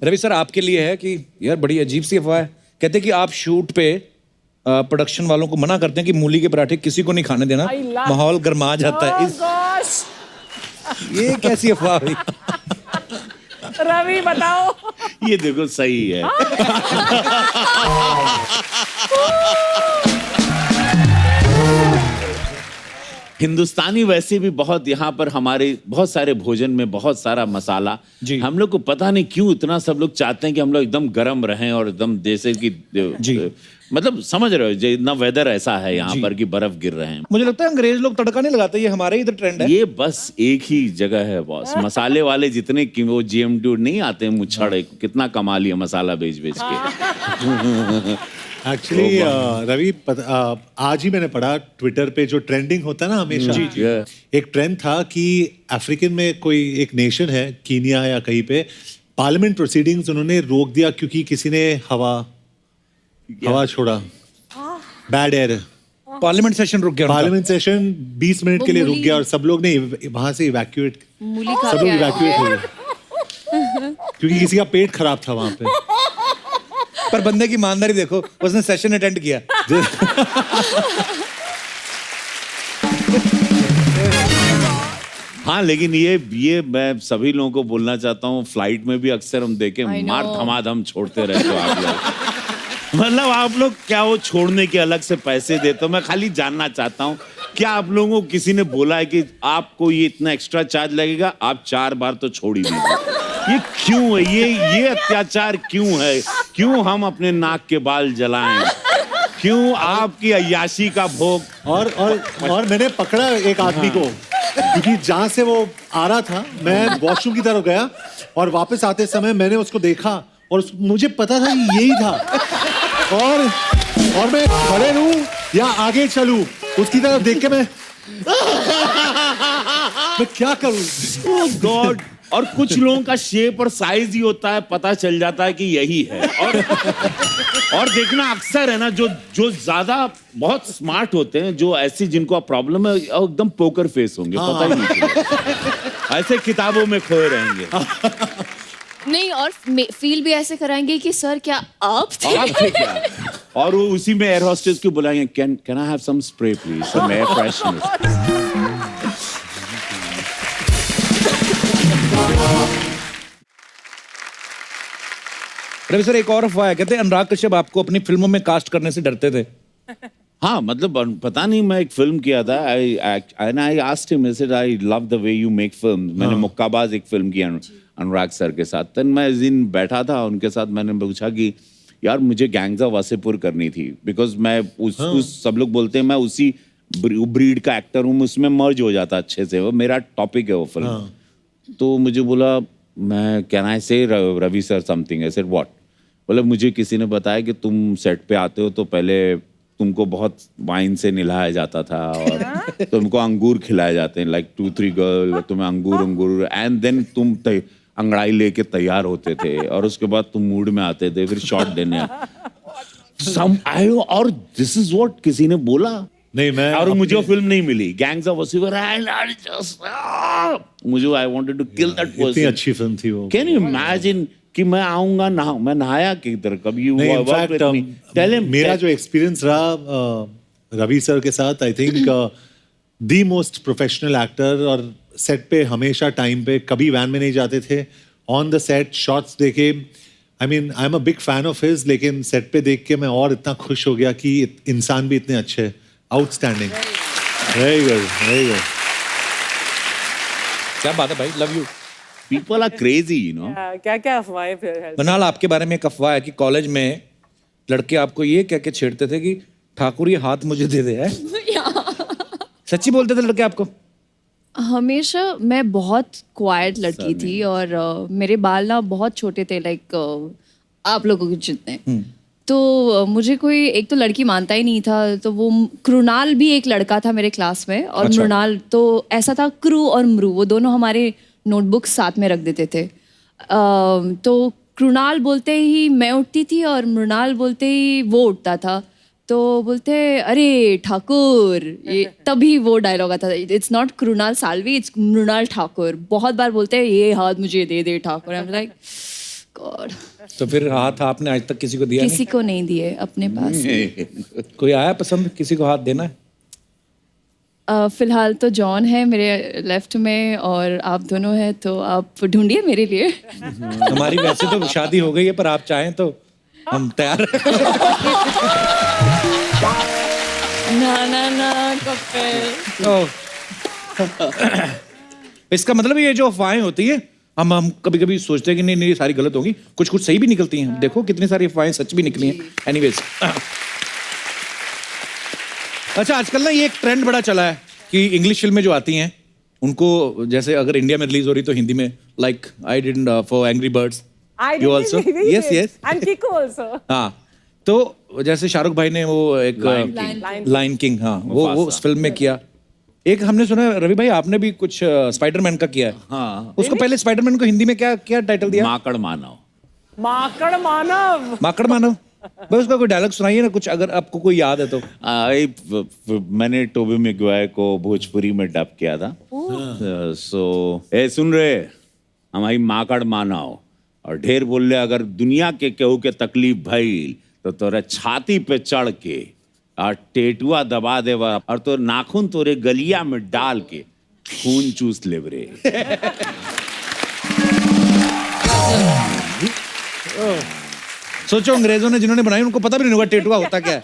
रवि सर, आपके लिए है कि यार बड़ी अजीब सी अफवाह है, कहते हैं कि आप शूट पे प्रोडक्शन वालों को मना करते हैं कि मूली के पराठे किसी को नहीं खाने देना, माहौल गर्मा जाता है। ये कैसी अफवाह हुई? रवि बताओ। ये देखो सही है। हिंदुस्तानी वैसे भी बहुत, यहाँ पर हमारे बहुत सारे भोजन में बहुत सारा मसाला जी। हम लोग को पता नहीं क्यों इतना सब लोग चाहते हैं कि हम लोग एकदम गर्म रहें और एकदम जैसे कि जी। मतलब समझ रहे हो, जो इतना वेदर ऐसा है यहाँ पर कि बर्फ गिर रहे हैं। मुझे लगता है अंग्रेज लोग तड़का नहीं लगाते, ये हमारे इधर ट्रेंड है। ये बस एक ही जगह है बॉस, मसाले वाले जितने कि वो GM2 नहीं आते हैं मुच्छड़, कितना कमा लिया मसाला बेच बेच के। एक्चुअली रवि आज ही मैंने पढ़ा ट्विटर पे, जो ट्रेंडिंग होता है ना हमेशा, एक ट्रेंड था कि अफ्रीकन में कोई एक नेशन है, कीनिया या कहीं पे, पार्लियामेंट प्रोसीडिंग्स उन्होंने रोक दिया क्योंकि किसी ने हवा छोड़ा, बैड एयर। पार्लियामेंट सेशन रुक गया। पार्लियामेंट सेशन 20 मिनट के लिए रुक गया और सब लोग ने वहां से इवैक्यूएट, सब लोग इवैक्यूएट हो गए क्योंकि किसी का पेट खराब था वहां पे। पर बंदे की ईमानदारी देखो, उसने सेशन अटेंड किया। हाँ, लेकिन ये मैं सभी लोगों को बोलना चाहता हूँ, फ्लाइट में भी अक्सर हम देखें मार धमाधम छोड़ते रहते हो आप लोग। मतलब आप लोग क्या वो छोड़ने के अलग से पैसे देते हो? मैं खाली जानना चाहता हूँ, क्या आप लोगों को किसी ने बोला है कि आपको ये इतना एक्स्ट्रा चार्ज लगेगा, आप 4 बार तो छोड़ ही दीजिए? ये क्यों है? ये अत्याचार क्यों है? क्यों हम अपने नाक के बाल जलाएं? क्यों आपकी अय्याशी का भोग? और मैंने पकड़ा एक आदमी को, क्योंकि जहां से वो आ रहा था, मैं वॉशरूम की तरफ गया और वापस आते समय मैंने उसको देखा और मुझे पता था कि यही था, और मैं खड़े रहूं या आगे चलूं, उसकी तरफ देख के मैं क्या करूं? ओह गॉड! और कुछ लोगों का शेप और साइज ही होता है, पता चल जाता है कि यही है। और देखना अक्सर है ना, जो ज्यादा बहुत स्मार्ट होते हैं, जो ऐसी जिनको प्रॉब्लम है, एकदम पोकर फेस होंगे, पता ही नहीं चलेगा। ऐसे किताबों में खोए रहेंगे। नहीं, और फील भी ऐसे कराएंगे कि सर क्या आप थे क्या? और वो उसी में एयर होस्टेस को बुलाएंगे, can I have some spray please, some air freshener. Ravi sir, एक और अफवाह है, कहते हैं अनुराग कश्यप आपको अपनी फिल्मों में कास्ट करने से डरते थे। हाँ, मतलब पता नहीं, मैं एक फिल्म किया था, I asked him, I said I love the way you make film. मैंने मुक्काबाज एक फिल्म की अनुराग सर के साथ। तब मैं इस दिन बैठा था उनके साथ, मैंने पूछा कि यार मुझे गैंग्स ऑफ वासेपुर करनी थी, बिकॉज मैं उस सब लोग बोलते हैं मैं उसी ब्रीड का एक्टर हूँ, उसमें मर्ज हो जाता अच्छे से, वो मेरा टॉपिक है वो फिल्म। तो मुझे बोला, मैं can I say Ravi sir something? I said what? बोला मुझे किसी ने बताया कि तुम सेट पे आते हो तो पहले तुमको बहुत वाइन से नहलाया जाता था और तुमको अंगूर खिलाए जाते हैं, लाइक 2-3 गर्ल, तुम्हें अंगूर एंड देन तुम अंगड़ाई लेके तैयार होते थे और उसके बाद तुम मूड में आते थे फिर शॉट देने। और दिस इज व्हाट किसी ने बोला। नहीं, मैं और मुझे वो फिल्म नहीं मिली, गैंग्स ऑफ वासेपुर। मुझे I wanted to kill that person. इतनी अच्छी फिल्म थी वो। कैन यू इमेजिन कि मैं आऊंगा ना, मैं नहाया किधर कभी? मेरा जो एक्सपीरियंस रहा रवि सर के साथ, I think the most professional actor, और सेट पे हमेशा टाइम पे, कभी वैन में नहीं जाते थे, ऑन द सेट शॉट्स देखे, I mean I am a big fan of his, लेकिन सेट पे देख के मैं और इतना खुश हो गया कि इंसान भी इतने अच्छे, outstanding, very good, very good. क्या बात है भाई, love you. People are crazy, you know. क्या अफवाहें फिर है? मनाल, आपके बारे में एक अफवाह है कि कॉलेज में लड़के आपको ये कह के छेड़ते थे कि ठाकुर ये हाथ मुझे दे दे है। सच्ची बोलते थे लड़के आपको? हमेशा मैं बहुत क्वाइट लड़की थी और मेरे बाल ना बहुत छोटे थे, लाइक आप लोगों के जितने। तो मुझे कोई एक तो लड़की मानता ही नहीं था, तो वो कृणाल भी एक लड़का था मेरे क्लास में, और मृणाल, तो ऐसा था क्रू और मृु, वो दोनों हमारे नोटबुक साथ में रख देते थे। तो कृणाल बोलते ही मैं उठती थी और मृणाल बोलते ही वो उठता था। तो बोलते अरे ठाकुर, ये तभी वो डायलॉग आता था, it's not Krunal Salvi, it's Mrunal Thakur. बहुत बार बोलते हैं ये हाथ मुझे दे दे Thakur. I am like God. तो फिर हाथ आपने आज तक किसी को दिया? किसी को नहीं दिए अपने पास। कोई आया पसंद किसी को हाथ देना है? फिलहाल तो जॉन है मेरे लेफ्ट में और आप दोनों हैं, तो आप ढूंढिए मेरे लिए। हमारी वैसे तो शादी हो गई है, पर आप चाहें तो हम तैयार हैं। ना कपिल। इसका मतलब ये जो अफवाहें होती है हम कभी कभी सोचते हैं कि नहीं ये सारी गलत होगी, कुछ कुछ सही भी निकलती हैं। देखो कितनी सारी अफवाहें सच भी निकली हैं। एनीवेज, अच्छा आजकल ना ये एक ट्रेंड बड़ा चला है कि इंग्लिश फिल्में जो आती हैं उनको, जैसे अगर इंडिया में रिलीज हो रही तो हिंदी में, like I did for Angry Birds, you also, yes yes, and Kiko also. हाँ, तो जैसे शाहरुख भाई ने वो एक लायन किंग, हाँ वो उस फिल्म में किया। एक हमने सुना रवि भाई आपने भी कुछ स्पाइडरमैन का किया है। हाँ, उसको पहले स्पाइडरमैन को हिंदी में क्या क्या टाइटल दिया? माकड़ मानव। माकड़ मानव, माकड़ मानव। भाई उसका कोई डायलॉग सुनाइए ना कुछ, अगर आपको कोई याद है तो। मैंने टोबी मैगवायर को भोजपुरी में डब किया था। सो ए सुन रहे, हमारी माकड़ मानव और ढेर बोल रहे, अगर दुनिया के केहू के तकलीफ भइल तो तोरे छाती पे चढ़ के और टेटुआ दबा देवा और तो नाखून तोरे गलिया में डाल के खून चूस ले रे। सोचो अंग्रेजों ने जिन्होंने बनाई उनको पता भी नहीं होगा टेटुआ होता क्या है।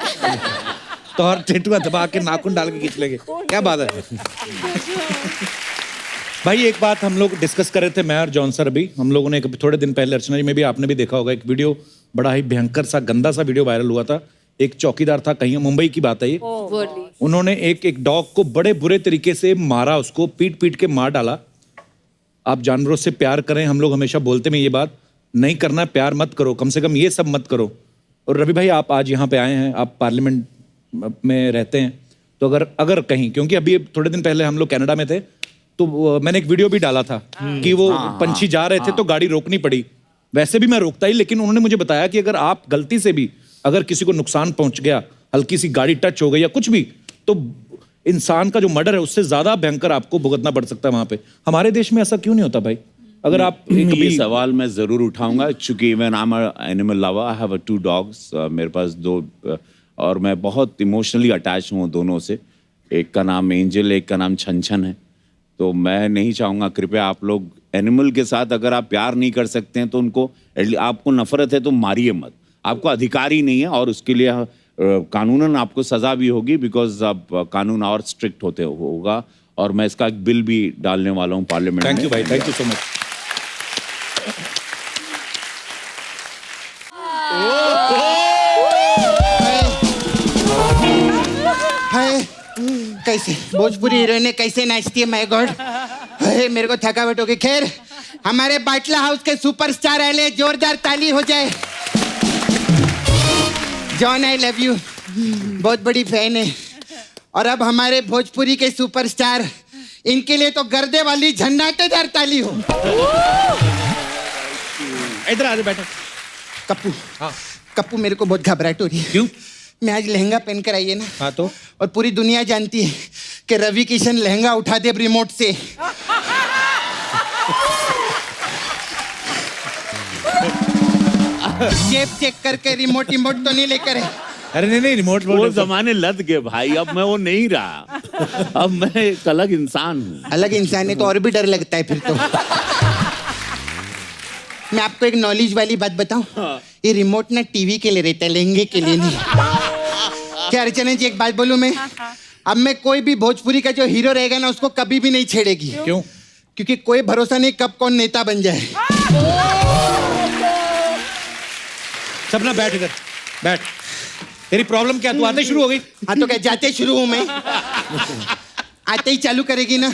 तो और टेटुआ दबा के नाखून डाल के खींच लेंगे, क्या बात है। भाई एक बात हम लोग डिस्कस कर रहे थे, मैं और जॉन सर, अभी हम लोगों ने थोड़े दिन पहले, अर्चना जी में भी आपने भी देखा होगा, एक वीडियो बड़ा ही भयंकर सा गंदा सा वीडियो वायरल हुआ था। एक चौकीदार था, कहीं मुंबई की बात है ये, उन्होंने एक डॉग को बड़े बुरे तरीके से मारा, उसको पीट पीट के मार डाला। आप जानवरों से प्यार करें, हम लोग हमेशा बोलते हैं ये बात, नहीं करना प्यार मत करो, कम से कम ये सब मत करो। और रवि भाई आप आज यहाँ पे आए हैं, आप पार्लियामेंट में रहते हैं, तो अगर कहीं, क्योंकि अभी थोड़े दिन पहले हम लोग कनाडा में थे, तो मैंने एक वीडियो भी डाला था कि वो पंछी जा रहे थे तो गाड़ी रोकनी पड़ी। वैसे भी मैं रोकता ही, लेकिन उन्होंने मुझे बताया कि अगर आप गलती से भी अगर किसी को नुकसान पहुंच गया, हल्की सी गाड़ी टच हो गई या कुछ भी, तो इंसान का जो मर्डर है उससे ज्यादा भयंकर आपको भुगतना पड़ सकता है वहां पे। हमारे देश में ऐसा क्यों नहीं होता भाई? अगर आप ये सवाल मैं जरूर उठाऊंगा, चूंकि even I am animal lover, I have 2 dogs, मेरे पास 2, और मैं बहुत इमोशनली अटैच हूँ दोनों से। एक का नाम एंजल, एक का नाम छन है। तो मैं नहीं चाहूँगा, कृपया आप लोग एनिमल के साथ अगर आप प्यार नहीं कर सकते हैं तो उनको, आपको नफरत है तो मारिए मत, आपको अधिकार ही नहीं है, और उसके लिए कानूनन आपको सजा भी होगी, बिकॉज अब कानून और स्ट्रिक्ट होगा। और मैं इसका एक बिल भी डालने वाला हूँ पार्लियामेंट में। थैंक यू भाई, थैंक यू सो मच। कैसे भोजपुरी हीरोइन कैसे नाचती है, माय गॉड। मेरे को थकावट हो गई। खैर, हमारे बाटला हाउस के सुपरस्टार आए, जोरदार ताली हो जाए। जॉन आई लव यू, बहुत बड़ी फैन है। और अब हमारे भोजपुरी के सुपरस्टार, इनके लिए तो गर्दे वाली झन्नाटेदार ताली हो। इधर आ जाओ, बैठो। कप्पू, हाँ कप्पू, मेरे को बहुत घबराहट हो रही है। क्यों? मैं आज लहंगा पहन कर आई है ना, हाँ तो, और पूरी दुनिया जानती है कि रवि किशन लहंगा उठा दे रिमोट से। जेब चेक करके रिमोट तो नहीं लेकर है। अरे नहीं, रिमोट वो जमाने लद गए भाई, अब मैं वो नहीं रहा। अब मैं एक अलग इंसान हूँ। अलग इंसान है तो और भी डर लगता है फिर तो। मैं आपको एक नॉलेज वाली बात बताऊं, ये रिमोट ना टीवी के लिए रहता है, लहंगे के लिए नहीं। क्या अर्चना जी, एक बात बोलूं मैं, अब मैं कोई भी भोजपुरी का जो हीरो रहेगा ना, उसको कभी भी नहीं छेड़ेगी। क्यों? क्योंकि कोई भरोसा नहीं कब कौन नेता बन जाए। सपना बैठ इधर, बैठ। तेरी प्रॉब्लम क्या, तू आते ही शुरू हो गई? हाँ तो क्या जाते शुरू हूं मैं? आते ही चालू करेगी ना।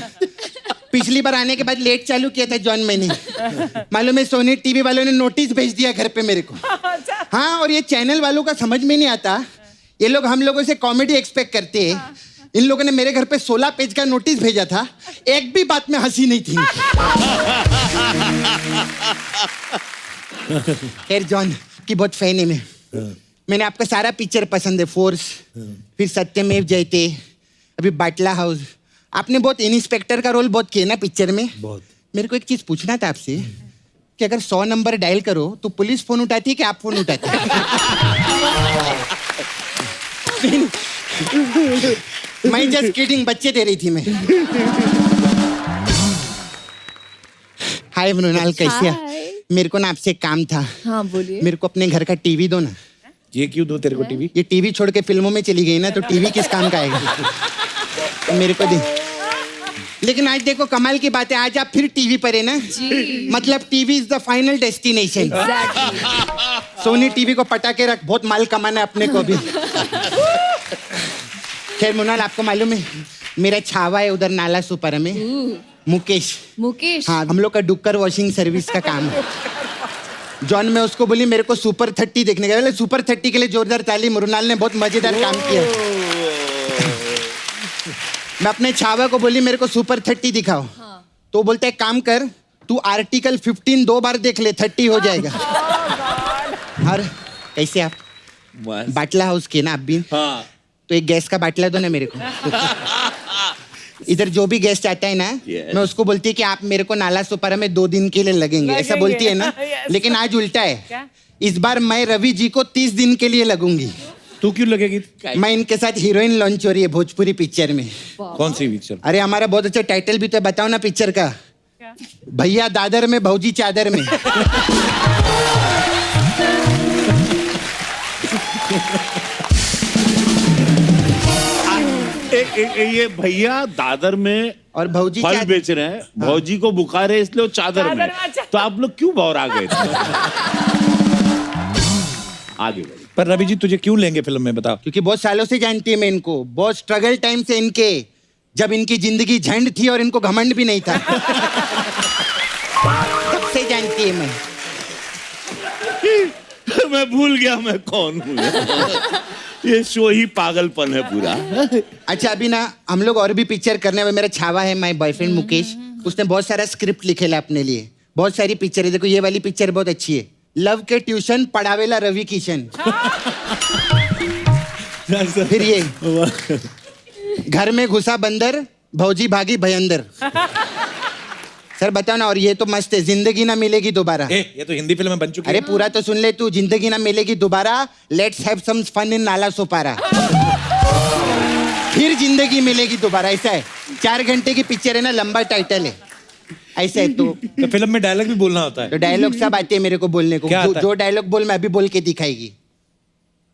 पिछली बार आने के बाद लेट चालू किया था जॉन मैंने, मालूम है, सोनी टीवी वालों ने नोटिस भेज दिया घर पे मेरे को। हाँ, और ये चैनल वालों का समझ में नहीं आता, ये लोग हम लोगों से कॉमेडी एक्सपेक्ट करते हैं। इन लोगों ने मेरे घर पे 16 पेज का नोटिस भेजा था, एक भी बात में हंसी नहीं थी। खैर, जॉन की बहुत फैन है मैं। मैंने आपका सारा पिक्चर पसंद है, फोर्स, फिर सत्यमेव जयते, अभी बाटला हाउस। आपने बहुत इंस्पेक्टर का रोल बहुत किया ना पिक्चर में। बहुत। मेरे को एक चीज पूछना था आपसे कि अगर 100 नंबर डायल करो तो पुलिस फोन उठाती है कि आप फोन उठाते हैं? मैं जस्ट किडिंग, बच्चे दे रही थी मैं। हाय मृणाल, कैसे हैं? मेरे को ना आपसे काम था। हाँ बोलिए। मेरे को अपने घर का टीवी दो ना। ये क्यों दो तेरे को टीवी? ये टीवी छोड़ के फिल्मों में चली गई ना, तो टीवी किस काम का आएगा? मेरे को दे। लेकिन आज देखो कमाल की बात है, आज आप फिर टीवी पर है ना जी। मतलब TV is the final destination. Sony TV को पटा के रख, बहुत माल कमाना है अपने को भी। खैर मुनाल, आपको मालूम है मेरा छावा है उधर नाला सुपर में, मुकेश। मुकेश। हाँ, हम लोग का डुक्कर वॉशिंग सर्विस का काम है। जॉन, मैं उसको बोली मेरे को सुपर 30 देखने का। बोले सुपर 30 के लिए जोरदार ताली, मुरुनाल ने बहुत मजेदार काम किया। मैं अपने छावा को बोली मेरे को सुपर 30 दिखाओ। तो बोलता है काम कर, तू आर्टिकल 15 2 बार देख ले, 30 हो जाएगा। और कैसे आप बाटला हाउस के ना आप भी? हाँ। तो एक गैस का बाटला दो ना मेरे को। इधर जो भी गेस्ट आता है ना, मैं उसको बोलती है कि आप मेरे को नाला सुपारा में 2 दिन के लिए लगेंगे, ऐसा बोलती है ना। लेकिन आज उल्टा है, इस बार मैं रवि जी को 30 दिन के लिए लगूंगी। तू क्यों लगेगी? मैं इनके साथ हीरोइन लॉन्च हो रही है भोजपुरी पिक्चर में। कौन सी पिक्चर? अरे हमारा बहुत अच्छा टाइटल भी तो बताओ ना पिक्चर का। भैया दादर में, भौजी चादर में। ये भैया दादर में और भौजी फल बेच रहे हैं, भौजी को बुखार है इसलिए वो चादर में। तो आप लोग क्यों बौर आ गए थे? आगे बढ़िए। पर रवि जी तुझे क्यों लेंगे फिल्म में, बता। क्योंकि बहुत सालों से जानती है मैं इनको, बहुत स्ट्रगल टाइम से इनके, जब इनकी जिंदगी झंड थी और इनको घमंड भी नहीं था। तब से जानती है मैं। मैं भूल गया मैं कौन हूँ। ये शो ही पागलपन है पूरा। अच्छा अभी ना हम लोग और भी पिक्चर करने में, मेरा छावा है माय बॉयफ्रेंड मुकेश, उसने बहुत सारा स्क्रिप्ट लिखेला अपने लिए, बहुत सारी पिक्चर है। देखो ये वाली पिक्चर बहुत अच्छी है, लव के ट्यूशन पढ़ावेला रवि किशन। फिर ये घर में घुसा बंदर, भौजी भागी भयंदर। सर बताओ ना, और ये तो मस्त है, जिंदगी ना मिलेगी दोबारा। ये तो हिंदी फिल्म में बन चुकी है। अरे पूरा तो सुन ले तू, जिंदगी Na Milegi Dobara, let's have some fun in Nalasopara. फिर जिंदगी मिलेगी दोबारा, ऐसा है। 4 घंटे की पिक्चर है ना, लंबा टाइटल है, ऐसा है। तो फिल्म में डायलॉग भी बोलना होता है। तो डायलॉग सब आते हैं मेरे को बोलने को। क्या आता है? जो डायलॉग बोल मैं अभी बोल के दिखाएगी।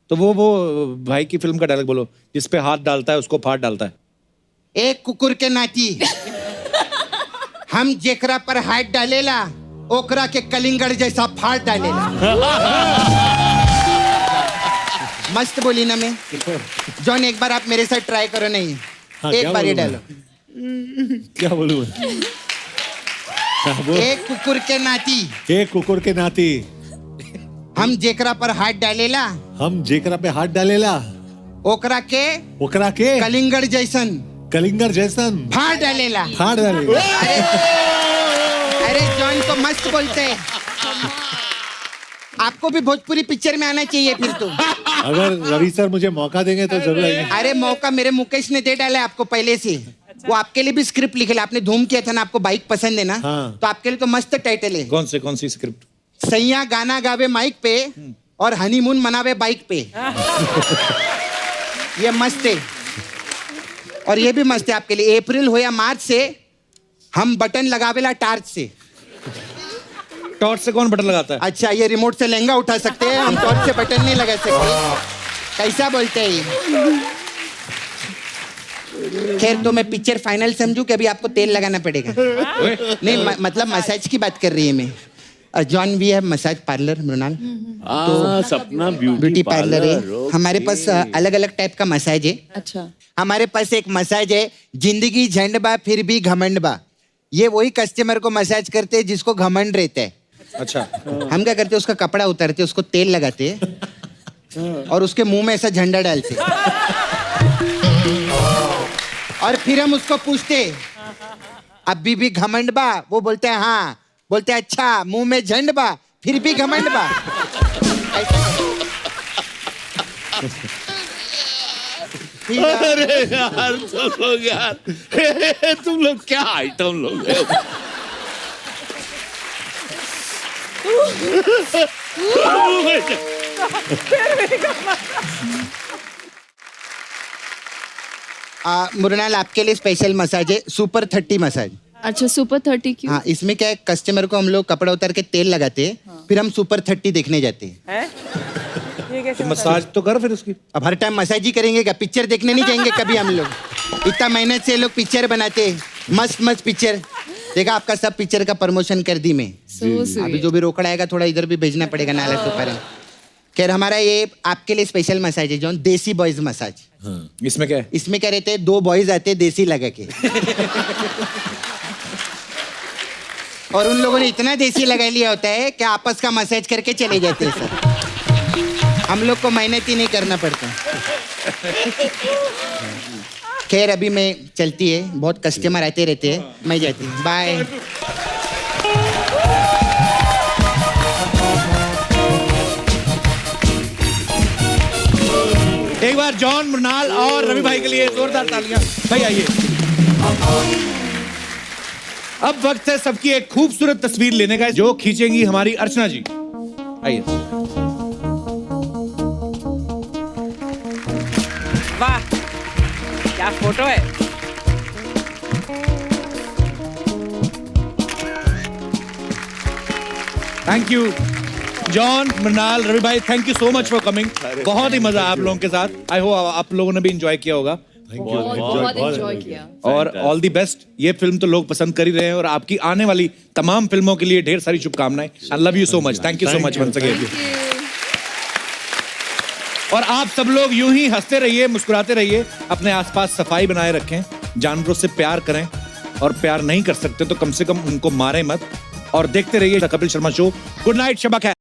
तो वो भाई की फिल्म का डायलॉग बोलो, जिस पे हाथ डालता है उसको फाड़ डालता है। एक कुकुर के नाती, हम जेकरा पर हाथ डालेला, ओकरा के कलिंगड़ जैसा फाड़ डालेला। मस्त बोली ना मैं। जॉन एक बार आप मेरे साथ ट्राई करो। नहीं हाँ, एक बार ये डालो। क्या बोलूं मैं? एक कुकुर के नाती, एक कुकुर के नाती, हम जेकरा पर हाथ डालेला, हम जेकरा पे हाथ डालेला, ओकरा के कलिंगड़ जैसन, कलिंगर जैसन फाड़ डालेला। फाड़ डालेला। अरे जॉन तो मस्त बोलते हैं। आपको भी भोजपुरी पिक्चर में आना चाहिए फिर तो। अगर रवि सर मुझे मौका देंगे तो जरूर आएंगे। अरे मौका मेरे मुकेश ने दे डाला है आपको पहले से। वो आपके लिए भी स्क्रिप्ट लिखे, आपने धूम किया था ना, आपको बाइक पसंद है ना। हाँ। तो आपके लिए तो मस्त टाइटल है। कौन सी स्क्रिप्ट? सैया गाना गावे माइक पे और हनीमून मनावे बाइक पे। ये मस्त है। और ये भी मस्त है आपके लिए, अप्रैल हो या मार्च से हम बटन लगावेला टार्च से। टॉर्च से कौन बटन लगाता है? अच्छा, ये रिमोट से लहंगा उठा सकते हैं, हम टॉर्च से बटन नहीं लगा सकते। कैसा बोलते हैं ये? खैर तो मैं पिक्चर फाइनल समझूं कि अभी आपको तेल लगाना पड़ेगा? नहीं मतलब मसाज की बात कर रही है मैं। John we have massage parlour Mrinal. तो सपना ब्यूटी पार्लर है हमारे पास। अलग अलग टाइप का मसाज है। अच्छा। हमारे पास एक मसाज है, जिंदगी झंड बा फिर भी घमंड बा। ये वही कस्टमर को मसाज करते हैं जिसको घमंड रहता है। अच्छा। हम क्या करते हैं, उसका कपड़ा उतारते, उसको तेल लगाते और उसके मुंह में ऐसा झंडा डालते और फिर हम उसको पूछते अभी भी घमंड बा? वो बोलते हैं हाँ। बोलते हैं अच्छा, मुंह में झंड बा फिर भी घमंड बा। अरे यार तुम लोग यार, तुम लोग क्या आइटम लोग हैं? मुरनाल आपके लिए स्पेशल मसाज है, सुपर 30 मसाज। अच्छा, सुपर 30 क्यों? हाँ, इसमें क्या है, कस्टमर को हम लोग कपड़ा उतार के तेल लगाते हैं, फिर हम सुपर 30 देखने जाते हैं। तो मसाज तो कर फिर उसकी। अब हर टाइम मसाज ही करेंगे क्या? पिक्चर देखने नहीं जाएंगे कभी हम लोग? इतना मेहनत से लोग पिक्चर बनाते हैं, मस्त मस्त पिक्चर देखा, आपका सब पिक्चर का प्रमोशन कर दी मैं। अभी जो भी रोकड़ा आएगा थोड़ा इधर भी भेजना पड़ेगा नाला सुपर है। खैर हमारा ये आपके लिए स्पेशल मसाज है जॉन, देसी बॉयज मसाज। इसमें क्या है? इसमें क्या रहते हैं, 2 बॉयज आते हैं देसी लगा के और उन लोगों ने इतना देसी लगा लिया होता है कि आपस का मसाज करके चले जाते हैं सर। हम लोग को मेहनत ही नहीं करना पड़ता। खैर अभी मैं चलती है, बहुत कस्टमर आते रहते हैं, मैं जाती हूँ, बाय। एक बार जॉन, मृणाल और रवि भाई के लिए जोरदार तालियां। भाई आइए। अब वक्त है सबकी एक खूबसूरत तस्वीर लेने का, जो खींचेंगी हमारी अर्चना जी। आइए। वाह क्या फोटो है। Thank you John, Mrunal, Ravi भाई, thank you so much for coming. बहुत ही मजा आप लोगों के साथ। आई होप आप लोगों ने भी एंजॉय किया होगा। बहुत एंजॉय किया। और ऑल दी बेस्ट। ये फिल्म तो लोग पसंद कर ही रहे हैं और आपकी आने वाली तमाम फिल्मों के लिए ढेर सारी शुभकामनाएं। I love you so much. Thank you so much once again. और आप सब लोग यूं ही हंसते रहिए, मुस्कुराते रहिए, अपने आसपास सफाई बनाए रखें, जानवरों से प्यार करें, और प्यार नहीं कर सकते तो कम से कम उनको मारें मत, और देखते रहिए Kapil Sharma show. Good night, शबा खैर।